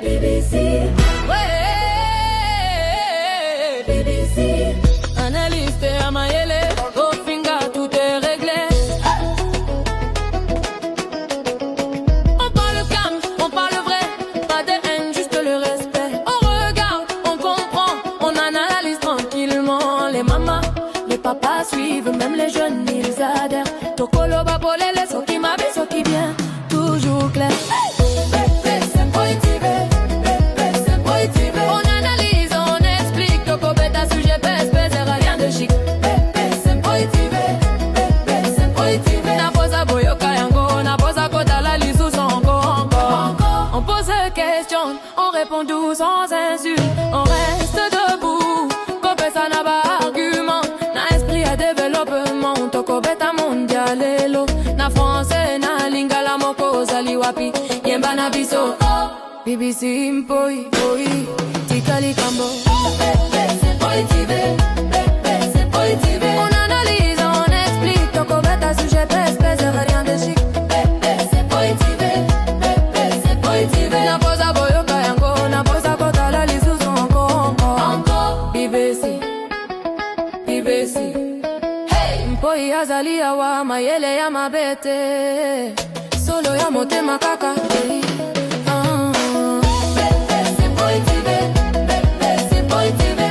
BBC. Ouais, BBC. Analyste à Mayele, au finger, tout est réglé. On parle calme, on parle vrai, pas de haine, juste le respect. On regarde, on comprend, on analyse tranquillement. Les mamas, les papas suivent, même les jeunes, ils adhèrent. Tokolo babolele, so qui m'a so qui vient, toujours clair. On analyse, on explique, Toko beta sujet pèse, rien de chic. Na posa boyoka yango, na posa kota la lisou encore. On pose des questions, on répond doux sans insulte. On reste debout, copé ça n'a pas argument. Na esprit à développement, Toko beta mondialelo. Na français, na lingala moko zaliwapi, yemba na biso. BBC Mpoi, Tikali Kambo. On analyse, on explique, Toko beta sujet pèse, rien de chic. Na posa boyoka yango, na posa kota la lisou encore. BBC, Mpoi azali awa, mayele ya mabete. Solo ya motema kaka,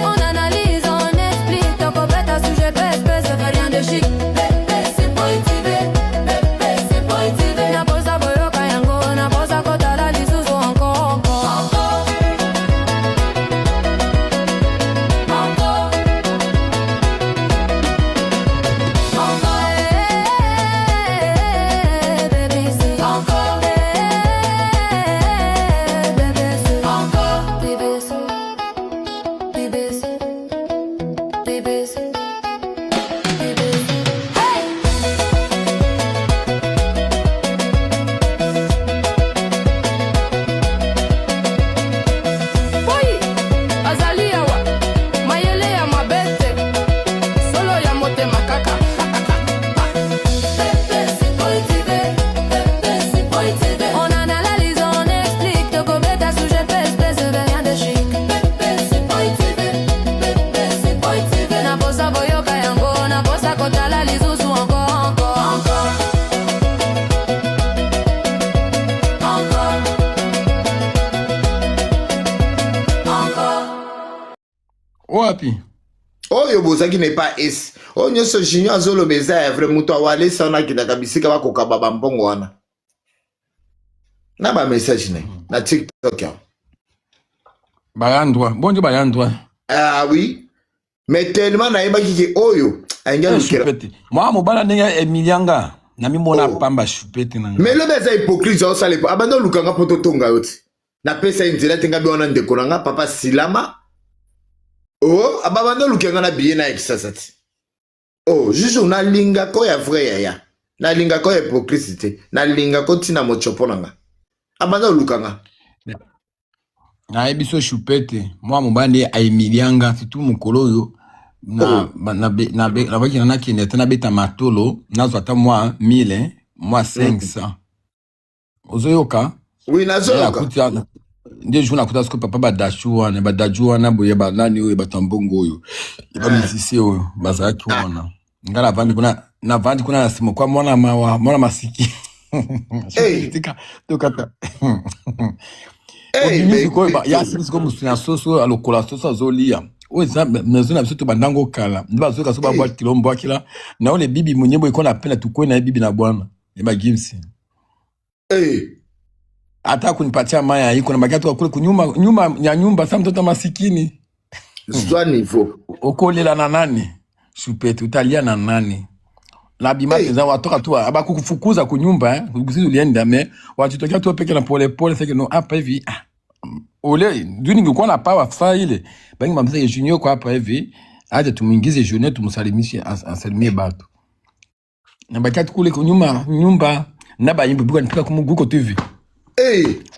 on analyse, on explique, Toko beta sujet pèse, rien de chic. Na posa boyoka yango, na posa kota la lisou encore. Wapi? Oyo bozaki n'est pas es. Onyo so junior azolo beza vrai muto awale sana kidaka bisika bakoka baba mbongo wana. Na ba message ne na TikTok ya. Bayandwa. Bonjour Bayandwa. Ah oui. Mais tellement na yeba kiki oyo. Anya lukera. Moi mobala nenga Emilianga. Na mi mona pamba chupete nanga. Mais le beza hypocrite zo sale po. Abando lukanga poto tonga yoti. Na pesa inzela tenga bi wana ndeko nanga papa Silama. Oh, ababando lukanga na biye na exasati. Oh, juste na linga ko ya vrai ya. Na linga ko hypocrite. Na linga ko tina mochopo nanga. Abando lukanga. Na ebiso chupete. Moi mobandi a Emilianga, surtout mukolo yo. Na baki na kinete na beta matolo, na zota moi 1000, moi 500. Ozoyoka? Oui, nazoyoka. Nde jour nakuta sko papa badachua na boye ba nani oyo batambongo oyo ba misisi oyo bazaki wana ngala vandi kuna na vandi kuna na simo kwa mwana masiki tika tokata musique ko ba ya sisi ko musina soso alokola soso azolia oza mezo na biso to bandango kala ndiba zoka so ba bwa kilombo akila na ole bibi munyebo iko na pena tukwe na bibi na bwana eba gimsi ata kunipatia maya iko na bagatu kule kunyuma ya nyumba sa mtoto masikini zwa niveau okolela na nani chupete utalia na nani la bimati za watoka tu abakukufukuza kunyumba kugusizi ulienda me watutokea tu peke na pole pole sasa no hapa hivi ole duni ngikuwa na power fa ile bangi mamza ya junior kwa hapa hivi aje tumuingize junior tumsalimishe asalimie batu na bakati kule kunyuma nyumba na ba yimbi buka nipika kumuguko tu hivi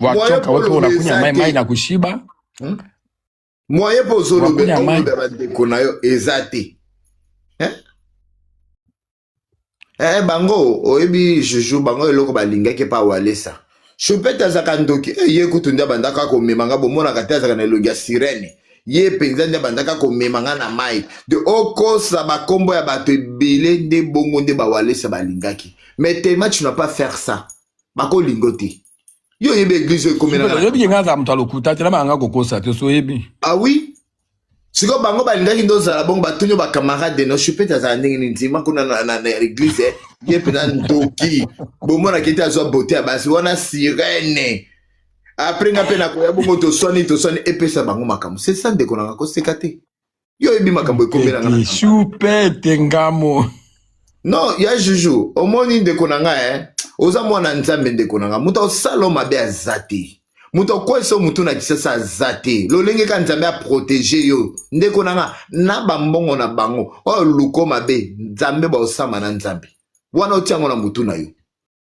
wachoka watu wanakunya mai na kushiba moye pozolo be bandeko na yo ezate bango oyebi juju bango eloko balingaki pa walesa Choupette azaka ndoki ye kutu ndia bandaka ko memanga bomona kate azaka na elongi ya sirene ye penza ndia bandaka ko memanga na mai de okosa bakombo ya bato ebele nde bongo nde bawalesa balingaki mais tellement tu n'as pas faire ça bako lingoti yo yebe église ekomena na yo binga za mtu alokuta tena banga kokosa te so yebi ah oui siko bango balingaki ndo zala bongo batunyo ba camarade no Choupette azala ndenge nzima kuna na église ye pena ndoki bomona kiti azwa beauté ya basi wana sirene après nga pena ko ya bongo to soni epesa bango makambo c'est ça ndeko nanga ko sekate yo yebi makambo ekomela nga Choupette ngamo non ya juju omoni ndeko nanga oza mwana nzambe ndeko nanga muta osalo mabe azate muto kwesa mutu na kisasa azate lolenge ka nzambe a protéger yo ndeko nanga na bambongo na bango o luko mabe nzambe ba osama na nzambe wana otiango na mutu na yo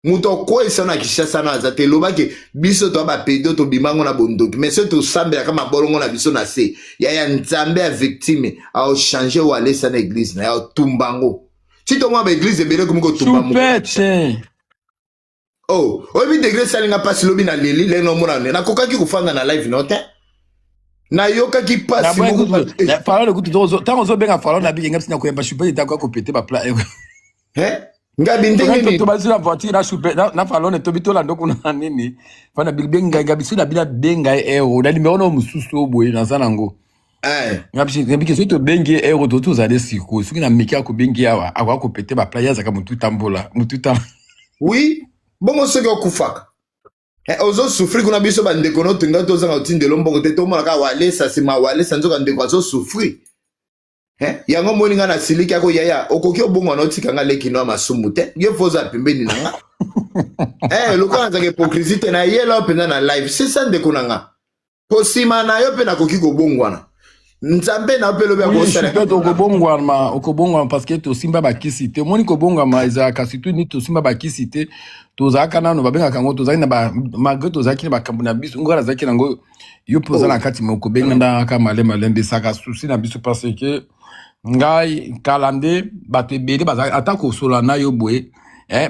muto kwesa na kisasa na azate lobake biso to ba pedo to bimango na bondoki mais ce to sambela kama bolongo na biso na se ya nzambe a victime a o changer wa lesa na église na ya tumbango si to mwa ba église ebele komiko tumbango Choupette oh obi degré salinga pasi lobi na leli le no mona na kokaki kufanga na live note na yoka ki pasi mo parole kutu tango zo benga parole na binga sina ko yamba Choupette ita ko péter ba plat ngabi ndenge to bazi na voiture na Choupette na parole to bitola ndoko na nini fana benga ngabi na bila benga na numéro no mususu oboye na zanango ngabi ke so to bengi to za desiko soki na miki ko bengi awa akwa ko péter ba plat ya zaka mutu tambola oui bongo soki okufaka ozo souffrir kuna biso bandeko no tunga tozanga otindelo mbongo te tomona ka walesa sima walesa nzoka ndeko azo souffrir yango moninga na siliki ako yaya okoki obongo na otika nga leki no masumu te ye foza pembeni na nga lokola nzaka hypocrisie te na yela openda na live c'est ça ndeko na nga posima na yo pe nakoki kobongwana nzambe na pe lobe akosala okobongwana parce que to simba bakisi te moni kobongwana ezalaka surtout ni to simba bakisi te tozalaka nano babengaka yango tozali na malgré tozalaki na bakambo na biso ngala azalaki nango yo mpo oza na kati me okobengandaka malembe esaka susi na biso parce que ngai kala nde bato ebele bazalaki ata kosola na yo boye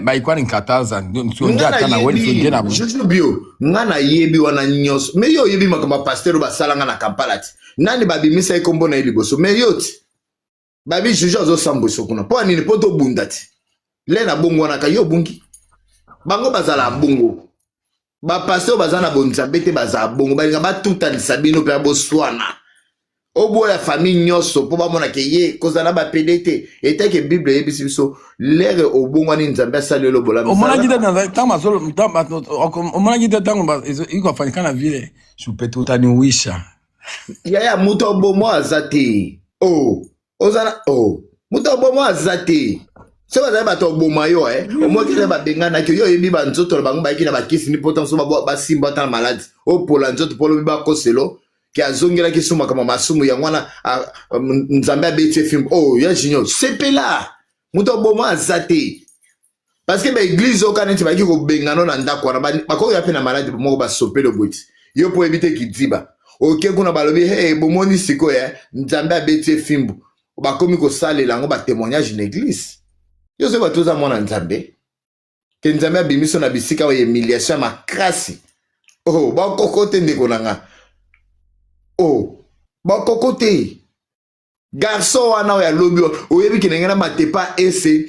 baikwa nikataza nsionge ata na weni songe na juju bio nga na yebi wana nyonso me yo yebi makambo pasteur basalanga na Kampala ti nani babimisa ekombo na liboso me yo ti babi juju azosamboso kuna po anini po tobunda ti le na bongo wana ka yo bungi bango bazala bongo bapasteur baza na bonzambe te baza bongo balinga batutanisa bino mpe boswana oboya famille nyonso mpo bamona ke ye kozala bapede te etake bible eyebisi biso lere obongwani nzambe asali elobola omonaki te ntango ikofanyika na vile Choupette utaniwisha yaya mutu obomo aza te ozala mutu obomo aza te so bazali bato oboma yo omokile babenganaki yo oyebi banzoto na bango bayaki na bakisi ni mpota moso basimba ata na maladi opola nzoto mpo lobi bakoselo ke azongelaki so makambo masumu yango wana nzambe abeti efimbo ya junior sepela mutu oboma aza te parce que baeglise oka neti bayaki kobengano na ndako wana bakoki mpe na maladi moko basopele bweti yo mpo oyebi te kidiba oke kuna balobi bomoni sikoyo nzambe abeti efimbo bakomi kosalela yango batémoignage na église yo se bato oza mwana nzambe ke nzambe abimiso na bisika oyo humiliation ya makasi bakoko te ndeko na nga bakoko te garçon wana oyo alobi oyebi ke ndenge na matepa ese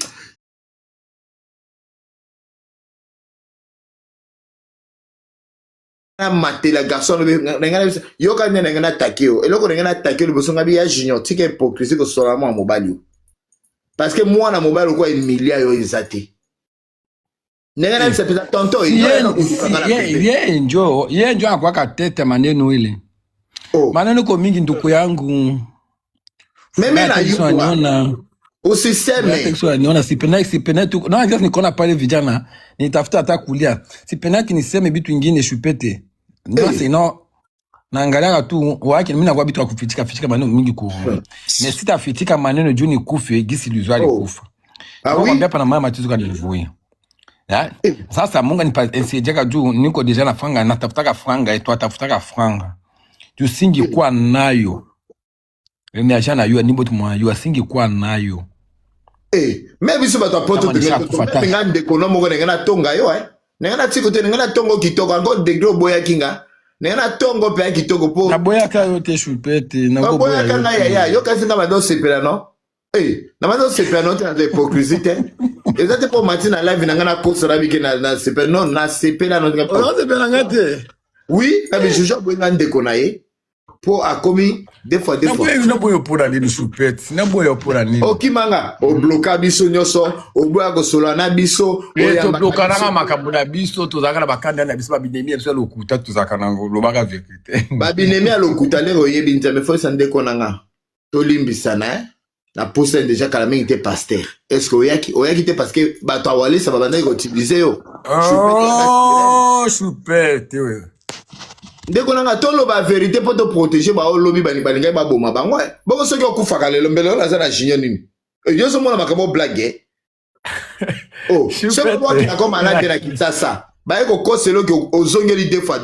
na matela garçon alobi yoka nde ndenge na take yo eloko ndenge na take yo liboso ngabi ya junior tika hypocrisie kosola mwa mobali yo parce que mwana mobali okwa emilia yo eza te ndenge na bisa pesa tonto ye njo akwaka tete maneno ile maneno ko mingi nduku yangu meme na yuwa usiseme niona sipena tu na ndio nikona pale vijana nitafuta hata kulia sipena kiniseme bitu ingine Choupette ndio sino naangalia tu wake mimi nakuwa bitu kufichika maneno mingi ku mais sitafichika maneno juu ni kufe gisi luzwali kufa nakwambia pana mama matizo kanilivuia sasa Mungu nisijeka juu niko deja na franga natafutaka franga eto atafutaka franga tu singi kwa nayo ni acha na yua nimbo tumwa singi kwa nayo mais biso bato apoto penga ndeko no moko ndenge na tonga yo Nengana tikote nengana tongo kitoko encore degré boya kinga. Nengana tongo pe kitoko po. Na boya ka yote choupette na ko boya kanga ya yo kasi nga bado sepela non. Eh, na bado sepela non ta hypocrisie te. Ezate po matina live nangana kosa rabike na sepela non na sepela non. On sepela ngate. Oui, mais je joue boya ndeko na ye. Po akomi des fois. Na boya pora ni choupette. Na boya pora ni. Okimanga, o bloka biso nyoso, o boya ko solo na biso, o ya bloka na makambo na biso tozaka na bakanda na biso babinemi ya biso lokuta tozaka nango lobaka vérité. Babinemi ya lokuta lero yebi nzambe fo sande konanga. To limbisana na poste déjà kala mingi te pasteur. Est-ce que oyaki te parce que bato awale sa babanda ko utiliser yo. Oh, choupette oui. Ndeko nanga tolo ba vérité pour te protéger ba olobi bani balinga ba boma bango. Boko soki okufaka lelo mbele na za na junior nini. Yo so mona makamo blague. Oh, c'est moi qui a comme malade na Kinshasa. Ba eko koselo ki ozongeli deux fois.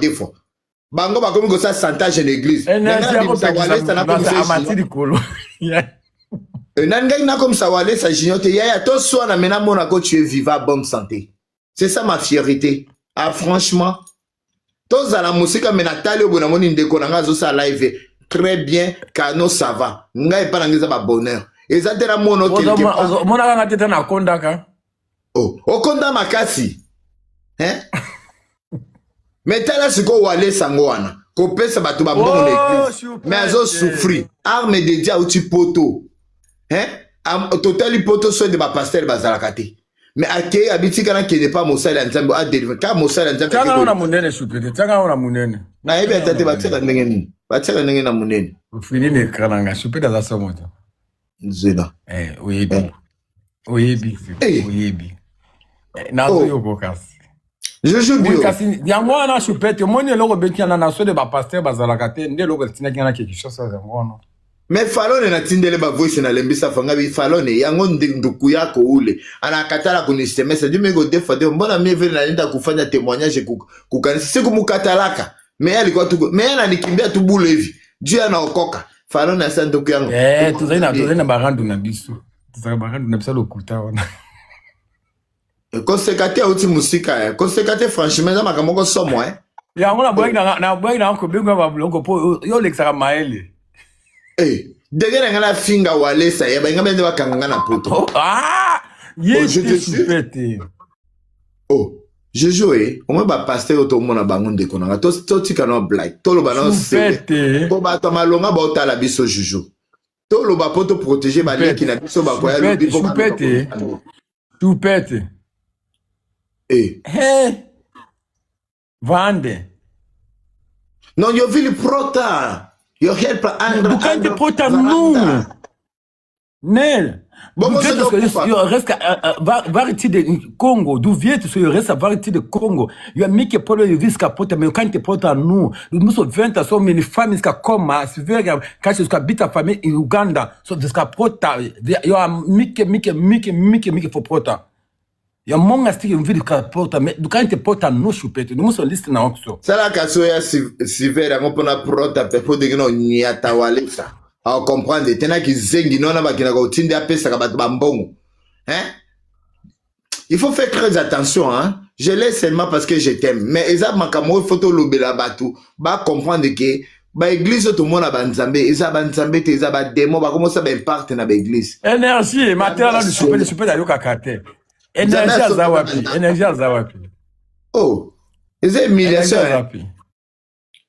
Bango ba komi ko sa santage en église. Nanga bisa wale sa na comme ça amati dikolo. Nanga na comme ça wale sa junior te ya to so na mena mona ko tu es vivant bonne santé. C'est ça ma fierté. Ah franchement tous à la musique mais Nathalie Obonamoni ndeko nanga zo sa live très bien kano ça va ngai pa nangeza ba bonheur ezatela mono quelque part mona kanga teta na kondaka oh okonda makasi hein mais tala siko wale sango wana ko pesa bato ba mbongo l'église mais azo souffrir arme de dia uti poto hein am total poto so de ba pasteur bazalakate. Mais accueil habiti kana qui n'est pas Moussala Nzambe a délivré car Moussala Nzambe tanga ona munene choupette tanga ona munene na ebe tate batela ndenge nini batela ndenge na munene fini ne kananga choupette za somoto nzela oyebi na zo yoko kasi je joue bien kasi yango na choupette moni loko bekiana na so de ba pasteur bazalakate nde loko tina kina quelque chose ça yango no. Mais Falone na tindele ba voice na lembisa fanga bi Falone yango nduku yako ule anakatala kunisemesa dime go defa de mbona mimi vile naenda kufanya témoignage kukanisa siku mukatalaka mais alikuwa tu mais ananikimbia tu bule hivi Dieu anaokoka Falone asa nduku yango tuzaina barandu na biso tuzaka barandu na biso lokuta wana konsekate uti musika konsekate franchement za makamoko somo yango na boy na ko benga ba blongo po yo lexaka maele. Degere ngana finga wale sa yeba ngame nde bakanga na poto. Yes, je oh, je joue on ba pasteur to mona bango ndeko nanga to tika no black to lo bana se to ba to malonga ba otala biso juju to lo ba poto protéger ba leki na biso ba koya lo bipo choupette vande non yo vili prota. Yo help Andra. Quand tu portes à nous. Nel. Bon, il reste variété de Congo. D'où vient-tu? Il reste variété de Congo. Il y a mis que pour le risque à porter, mais quand tu portes à nous, nous sommes 20 à sommes une famille qui comme, c'est vrai, quand tu habites ta famille en Ouganda, so jusqu'à porter, il y a mis que faut porter. Il y a mon astique qui veut que porte, mais quand tu portes à nous, choupette, nous sommes listés dans l'oxo. Ça la kasoya si vera on peut na prota pour de no nyata wale ça. À comprendre tena ki zengi nona bakina ko tinde apesa ka bato bambongo. Hein? Il faut faire très attention hein. Je laisse seulement parce que je t'aime. Mais eza makamo photo lobela bato ba comprendre que ba église tout monde a banzambe, eza banzambe te eza ba démon ba comment ça ba impact na ba église. Énergie, matériel du choupette ayo kakate. Énergie azawapi. Oh, eza humiliation.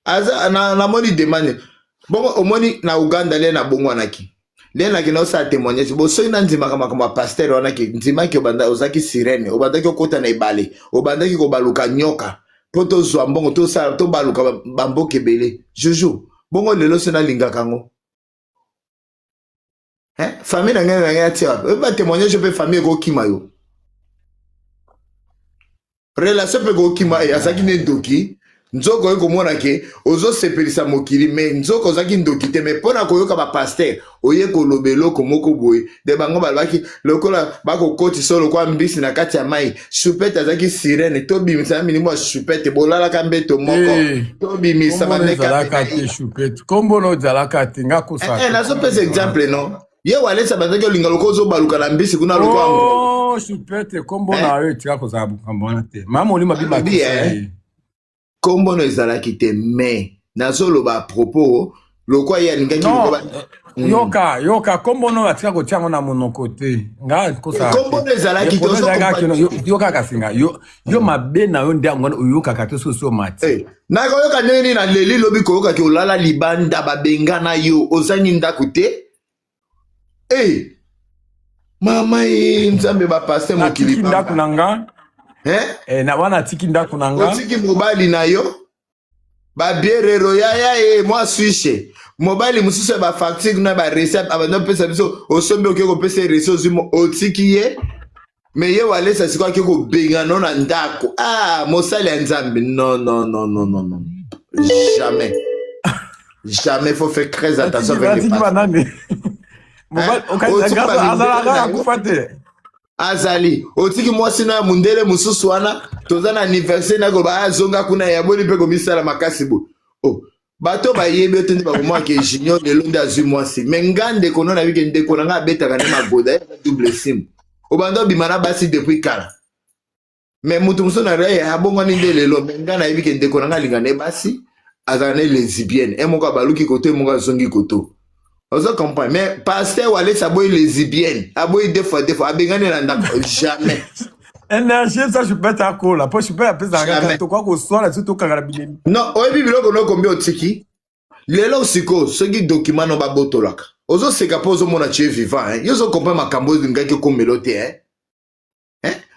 Aza na moni demande. Bon, au moni na Uganda le na bongo anaki. Le na kino sa témoignage. Bo so ina nzima kama pasteur anaki nzima ki obanda ozaki sirene, obanda ki okota na ibale, obanda ki ko baluka nyoka. Poto zo mbongo to sa to baluka bambo kebele. Jojo, bongo lelo sena linga kango. Hein? Famille na ngena tia. Ba témoignage pe famille ko kimayo. Relation pe ko kima e asaki ne doki nzoko ko mona ke ozo sepelisa mokili me nzoko ozaki ndoki te me pona ko yoka ba pasteur oye ko lobelo ko moko boye de bango balaki lokola bako koti solo kwa mbisi na kati ya mai choupette azaki sirene to bimisa minimo choupette bolala ka mbeto moko to bimisa maneka kati choupette kombo no zala kati ngako sa na so pese exemple non ye wale sa bazaki olinga loko zo baluka na mbisi kuna loko Non, Choupette, kombo na yo tika kozala bukambo na te. Mama olima biba kisa. Kombo no ezalaki te mais nazoloba à propos lokwa ya lingaki yoka kombo no atika kotia ngo na monoko te. Nga kosa. Kombo no ezalaki te yoka kasinga. Yo mabe na yo ndia ngwana yoka ka te so mati. Na koyoka nini na leli lobi koyoka ki olala libanda babenga na yo ozangi ndako te. Mama nzambe ba pasteur mokili ndako nanga. Na wana tiki ndako nanga. Otiki mobali na yo. Ba bierero ya moi suishe. Mobali mususu ba facture na ba receipt abando pesa biso osombe okeko pesa ressources mo otiki ye. Mais ye wale sa sikwa keko benga no na ndako. Mosali ya nzambe. Non. Jamais. Jamais faut faire très attention avec les pasteurs. Azali otiki mwasi na mundele mususu wana toza na anniversaire na go ba zonga kuna ya boli pe komisala makasi bo bato ba yebe tende ba komwa ke junior de londe azu mwasi mengande kono na weekend ko nga beta kana magoda double sim obando bimana basi depuis kala mais mutu muso na reye abongo ni ndele lo mengana weekend ko nga lingane basi azane lesbienne e moko baluki koto moko zongi koto. Vous comprenez, mais pasteur Walé Saboy lesbienne, aboy deux fois, abengane na jamais. Énergie, ça je peux ta cola, pour je peux appeler ça regarde to quoi qu'on soit là tout carabine. Non, oyebi biloko no combien otiki. Lelo siko, ce qui document no babotolaka. Ozo seka pozo mona tu es vivant, hein. Yo zo comprend makambo ngaki ko melote, hein.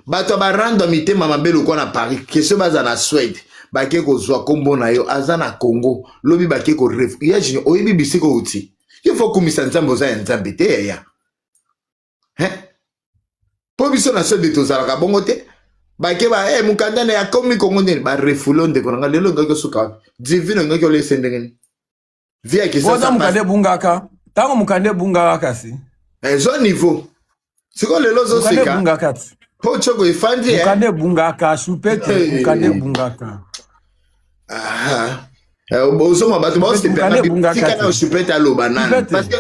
Bato ba rando mité mama belo ko na Paris, que ce baza na Suède. Bake ko zwa kombo na yo azana Congo, lobi bake ko ref. Ya jini oyebi bisiko uti. Il faut que nous nous ayons pour biso na so de tozalaka bongo te bake ba mukanda na ya komi kongo ndeni ba refulon de konanga lelo ngaki suka divine ngaki ole sendengeni via ki ça mukande bungaka tango mukande bungaka si zo niveau siko lelo zo sika mukande bungaka po choko ifandi mukande bungaka Choupette mukande bungaka Osoma bato ba se perna tika na Choupette aloba nana parce que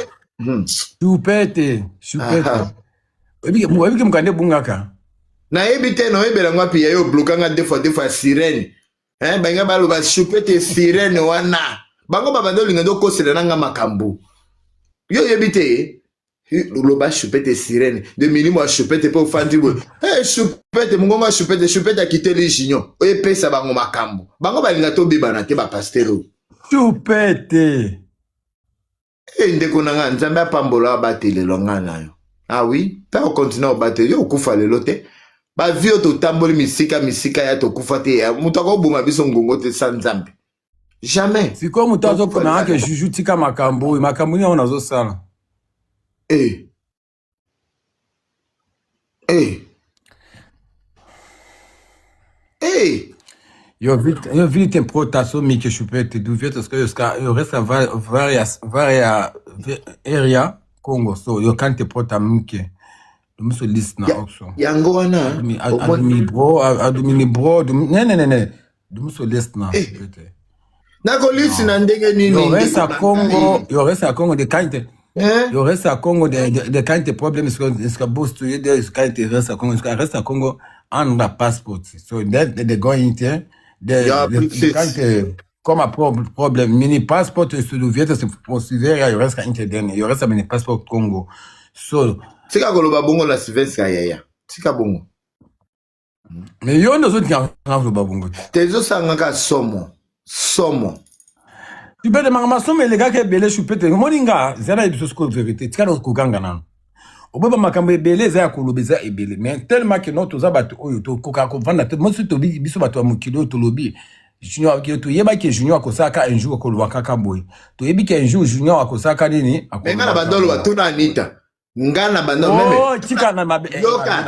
Choupette Ebi mukande bungaka na ebite no ebela ngwa pia yo blokanga deux fois sirène banga baloba Choupette sirène wana bango babando lingendo kosela nanga makambo yo ebite loba Choupette sirène de milimo a Choupette pe ofandi bo Choupette mungonga Choupette a quitté les juniors o epesa bango makambo bango balinga to bibana te ba pastero Choupette ndeko nanga nzambe apambola batelelo ngana yo. Oui, pas au continent au batterie au kufa le lote. Ba vio to tamboli misika ya to kufa te ya mutako buma biso ngongo te sanzambe. Jamais. Si comme mutazo kona ke juju tika makambo ni onazo sala. Yo vite importação mi que Choupette duvia parce que eu resta varia area Congo so yo kante porta mke muso list na oxo yango wana adumi bro ne muso list na Choupette na ko list na ndenge nini yo resta Congo de kante yo resta Congo de kante problem is ka boost to there is kante resta Congo on the passport so they going there de kante comme un problème mini passport se douvait se considérer il reste interdit il reste mini passeport Congo so tika koloba bongo la Sylvestre ya tika bongo mais yo ndo zoti ka koloba bongo tezo sangaka somo tu peux demander ma somme les gars que belé Choupette moninga zera ibiso ko vérité tika ko ganga nan oboba makambo ebele za kolobeza ebele mais tellement que notre zabato oyo to koka ko vanda te mosu to biso bato mukilo to lobi Junior to yeba ke Junior akosaka un jour ko kaka boy to yebi ke un jour Junior akosaka nini ngana bandolo batuna Anita ngana bandolo meme tika na mabe yoka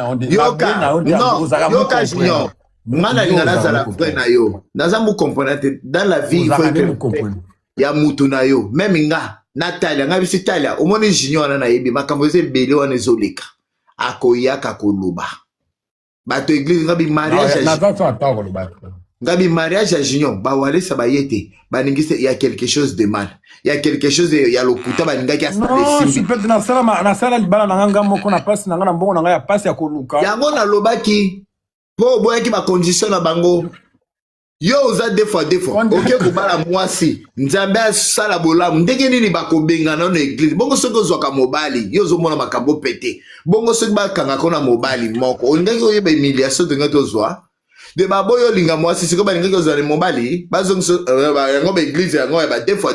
Junior ngana ngana za la frère na yo nazamu comprendre dans la vie il faut que ya mutu na yo même nga Natalia nga bisi Talia omoni Junior na yebi makambo ze bele wana ezoleka akoyaka koluba bato église ngabi mariage na za to atako loba Ngabi mariage à Junior, ba wale sa ba yete, ba ningise il y a quelque chose de mal. Il y a quelque chose il y a lokuta ba ninga kia non, je peux na sala libala na nganga moko na passe na ngana mbongo na ngaya passe ya koluka. Yango na lobaki po boya ki ba condition na bango. Yo oza des fois. OK ko bala mwasi, nzambe sala bolamu, ndenge nini ba ko benga na église. Bongo soko zoka mobali, yo zo mona makambo pété. Bongo soko ba kanga kona mobali moko. Ndenge yo ba humiliation de ngato zwa. De baboyo linga mwasi siko ba linga ko zwa mobali, ba zongo ba yango ba église yango ba des fois.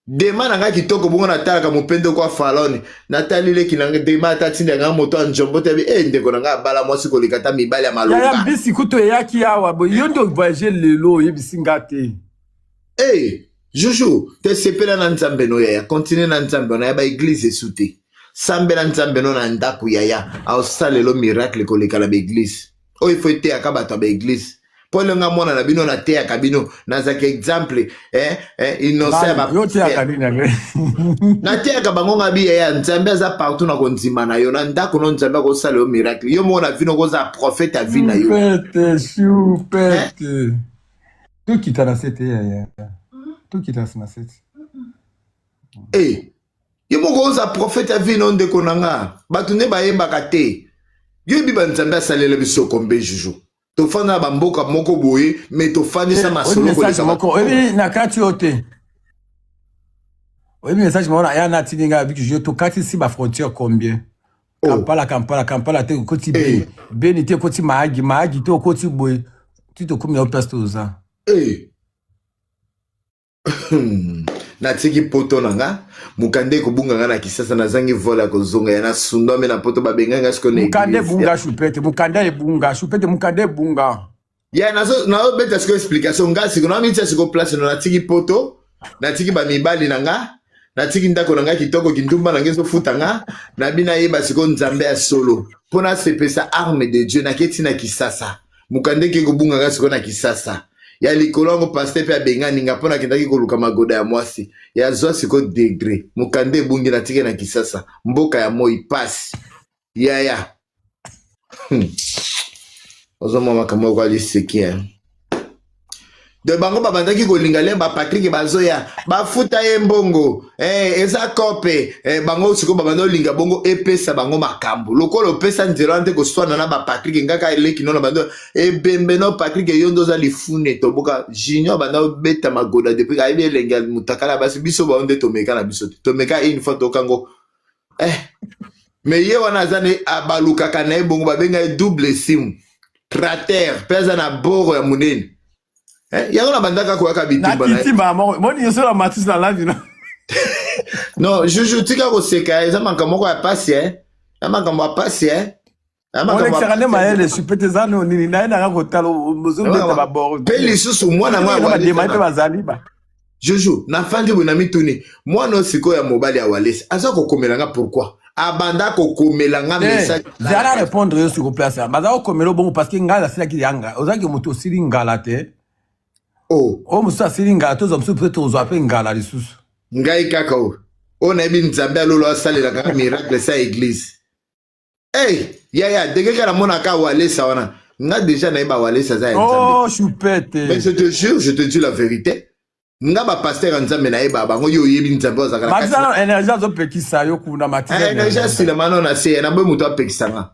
Dema nanga kitoko bongo na talaka mopendo kwa faloni natali le kinanga dema tatinda nga moto anjombo tebi ndeko nanga bala mwasi ko likata mibali ya malonga ya bisi kuto yaki awa bo yondo voyager lelo yebisinga te Jojo te sepela na nzambe no ya continue na nzambe na ya ba église soute sambe na nzambe no na ndaku ya au salelo miracle ko likala ba église o il faut te akabata ba église Paul nga mona na bino na te ya kabino na zaki exemple innocent ba yo te ya kabina na te ya kabango nga bi ya nzambe za partout na konzima na yo na ndako no nzambe ko sala yo miracle yo mona vino ko za prophète a vina yo pete tu kita na sete ya tu kita na sete yo moko za prophète a vina ndeko nanga batu ne ba yemba te yo bi ba nzambe salele biso kombe juju to fana bamboka moko boye mais to fani sa masolo ko lesa moko ebi na kati ote ebi message mona ya na tininga avec je to kati si ba frontière combien Kampala te koti beni te koti maagi te koti boye tu to komi na place oza na tiki poto nanga mukande kubunga ngana kisasa na zangi vola kozonga yana sundome na poto babenga ngasko ne mukande bunga chupete mukande bunga ya na beta sko explication ngasi kuna mitsa siko place na tiki poto na tiki ba mibali nanga na tiki ndako nanga kitoko kindumba nanga so futanga na bina yeba siko nzambe ya solo pona sepesa arme de Dieu na keti na kisasa mukande ke kubunga ngasko na kisasa ya likolongo pasteur pe abenga ninga pona kindaki koluka magoda ya mwasi ya zwa siko degré mukande bungi na tike na kisasa mboka ya moi pass ya ozo mama kama kwa liseki de bango babandaki kolinga le ba Patrick bazoya bafuta ye mbongo eza kope bango siko babando linga bongo epesa bango makambo lokolo pesa nzelo ante ko swana na ba Patrick ngaka eleki no na bando ebembe no Patrick yondo za lifune to boka Junior banda beta magoda depuis ka ile lenga mutakala basi biso ba onde tomeka na biso tomeka une fois to kango mais ye wana zane abaluka kana e bongo babenga double sim cratère pesa na boro ya munene yango na bandaka ko yaka bitimba na bitimba moni yoso la matisse na live no non juju tika ko seka eza makambo ko ya pasi na makambo ya pasi na makambo ya pasi maele supete zano nini na ina ko talo muzumbe ba boro peli susu mwana mwa demate bazali ba juju na fandi bona mituni mwana siko ya mobali ya Walesa aza ko komelanga pourquoi abanda ko komelanga message zara répondre yo sur place baza ko komelo bongo parce que ngala sila ki yanga ozaki moto sili ngala te musa sili ngala tozo msu peut tozo ape ngala lisusu ngai kaka na ebi nzambe alolo asalela kaka miracle sa église ya dege kala mona ka Walesa wana nga déjà na eba Walesa za nzambe chupete mais je te dis la vérité nga ba pasteur nzambe na eba bango yo yebi nzambe za kala bazana énergie zo pekisa yo kuna matisa énergie sila mano na se na bo muto apekisanga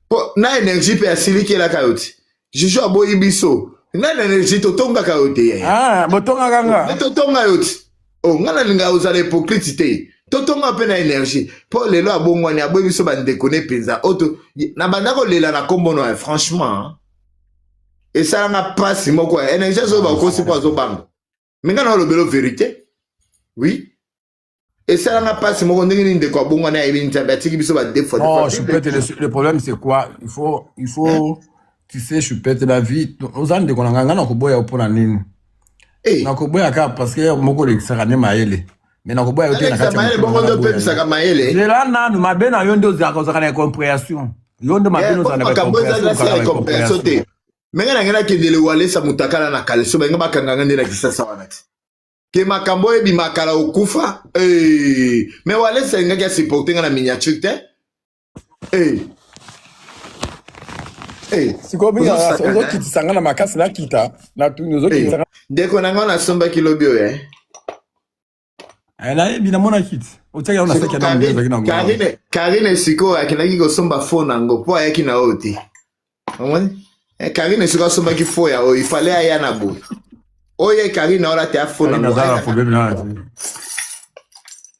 po na énergie pe asiliki la kayoti juju aboyi biso na énergie to tonga kayote botonga kanga to tonga yoti ngana linga uzala hypocrite te to tonga pe na énergie po lelo abongwani aboyi biso bandeko ne penza oto na bandako lela na kombono franchement et ça n'a pas si moko énergie zo ba ko si pas zo bango mais ngana lo belo vérité oui et ça n'a pas si moko ndenge ndeko abongwani ayebi nzambe atiki biso ba défaut le problème c'est quoi il faut tu sais chupette la vie ozande ko nganga na ko boya opona nini na ko boya ka parce que moko le sakane maele mais na ko boya yote na kati maele bongo ndo pe saka maele là nanu mabena yondo za ko sakane compréhension yondo mabena za na compréhension te mais ngana kendele Walesa mutakala na kaleso benga bakanga ndela kisasa wana ke makambo ebi makala okufa mais Walesa ngaka supporter na miniature te Eh, sikoyo binga ozosakana, ozokitisanga na makasi nakita na tuni ozokitisanga ndeko na ngai nasombaki lobi oyo nayebi namona kiti otiaki yango na saki ya na mbele ezalaki na ngo Karine sikoyo akendaki kosomba fo na ngo mpo ayaki na oyo te omoni Karine sikoyo asombaki fo ya oyo ifale aya na boye oyo Karine aola te afo na ngo nazala problème na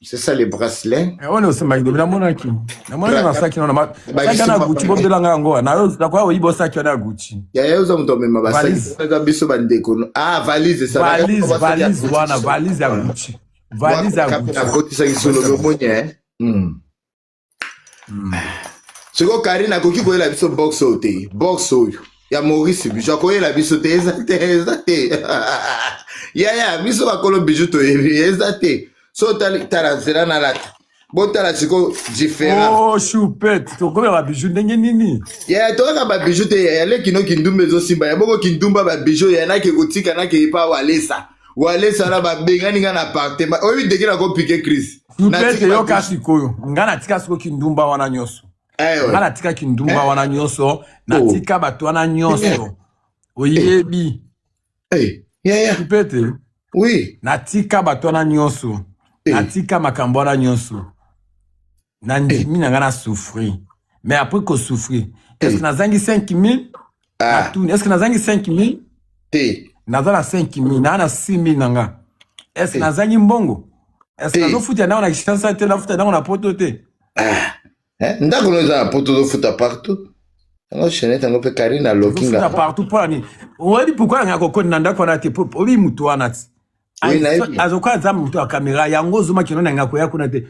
c'est ça les bracelets on est au sembaki dobi namonaki na saki na Gucci bombelanga yango nakoya oyiba osaki wana ya Gucci yaya oza moto amema basaki biso bandeko valise wana valise ya Gucci valise ya Gucci nakotisaki solo lomoni sikoyo Karine akoki koyela biso box oyo te box oyo ya Maurice Bijou akoyela biso te eza te yaya biso bakolo Bijou toyebi eza te so tala nzela nalata botala sikoyo différent choupette tokomi ya babijou ndenge nini yaya tokaka babijou te yaya lekino kindumba ezosimba ya boko kindumba babijou yaya nake kotika nake epa walesa na babengani nga na appartement oyebi ndenge nakopike crise choupette yoka sikoyo nga natika sikoyo kindumba wana nyonso nga natika kindumba wana nyonso natika bato wana nyonso oyebi choupette natika bato wana nyonso natika makambo wana nyonso na ndimi na nga na souffrir mais après ko souffrir est-ce que nazangi 5000 est-ce que nazangi 5000 te naza na 5000 na 6000 na nga est-ce que nazangi mbongo est-ce que nazofuta nango na kishansa te nafuta nango na poto te ndako no eza na poto ozofuta partout tango chenete tango mpe Karine alokinga ozofuta partout mpo nini oyebi pourquoi nanga kokoni na ndako wana te oyebi mutu wana ti azokola aza moto ya kamera yango ozomaki no na nga koya kuna te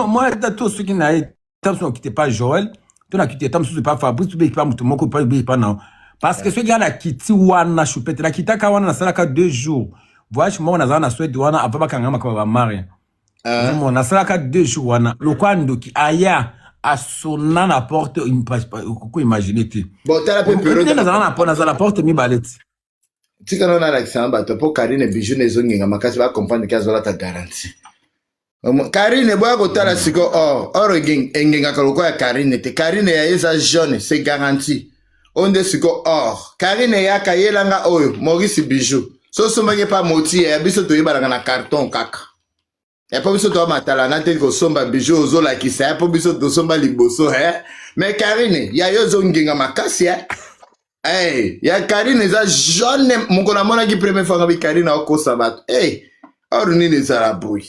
moi to soki na ye ta mosusu nakite pa Joël to nakite ta mosusu pa Fabrice to beki pa moto moko pa beki pa nao parce que soki nga nakiti wana choupette nakitaka wana nasalaka 2 jours voyage moko nazala na Suède wana ava bakanga makaba bamare nasalaka 2 jours wana lokwa ndoki aya asona na porte oko imagine te nazala na porte mibale ti tika no nalakisa bato mpo Karine Bijou nezongenga makasi bacomprendre ke azolata garantie Karine boya kotala siko or engengaka lokola ya Karine te Karine ya eza jaune c'est garanti onde siko or Karine yaka yelanga oyo Maurice Bijou so sombaki pa moti ya biso toyebalaka na carton kaka ya po biso towa matala na te kosomba Bijou ozolakisa ya po biso tosomba liboso mais Karine ya yo zongenga makasi ya Karine eza jaune moko namonaki première fois ngabi Karine akosa bato or nini ezala boy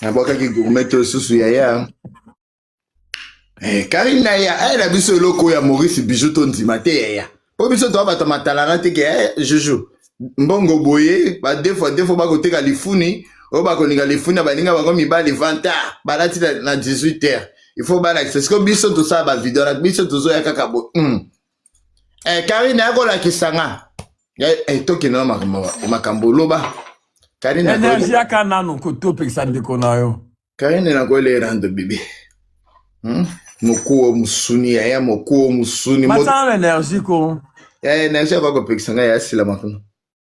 nabwakaki gourmet osusu yaya Karine ya ayela biso eloko ya Maurice Bijou to ndima te yaya po biso towa bato matalana te ke Juju mbongo boye badefo bakoteka lifuni oyo bakolinga lifuni na baninga bango mibali 20h balati na 18h il faut balakisa siko biso tosala bavideo na biso tozoya kaka bo Karine akolakisanga tokende na makambo loba Karine energie aka nanu kotopekisa ndeko na yo Karine nakoelelando bibi mokuo musuni yaya mokuo musuni masana energie ko energie akokopekisa ngai yasila makono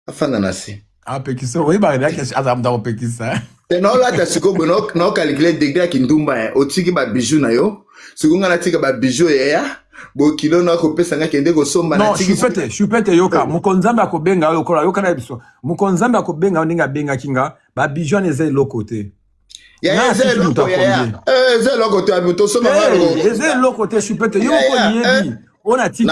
afanda na se apekisa oyebaka yake azamda kopekisa naolata sikobo naokalikile degré ya kindumba otiki babijou na yo sikonga natika babijou yaya bokilo na kopesa nga kende kosomba na tiki choupette yoka mukonzambe akobenga yokola yoka na biso mukonzambe akobenga ndinga benga kinga ba bijou neze lokote ya eze lokote abuto soma ngalo eze lokote choupette yoko yebi ona tiki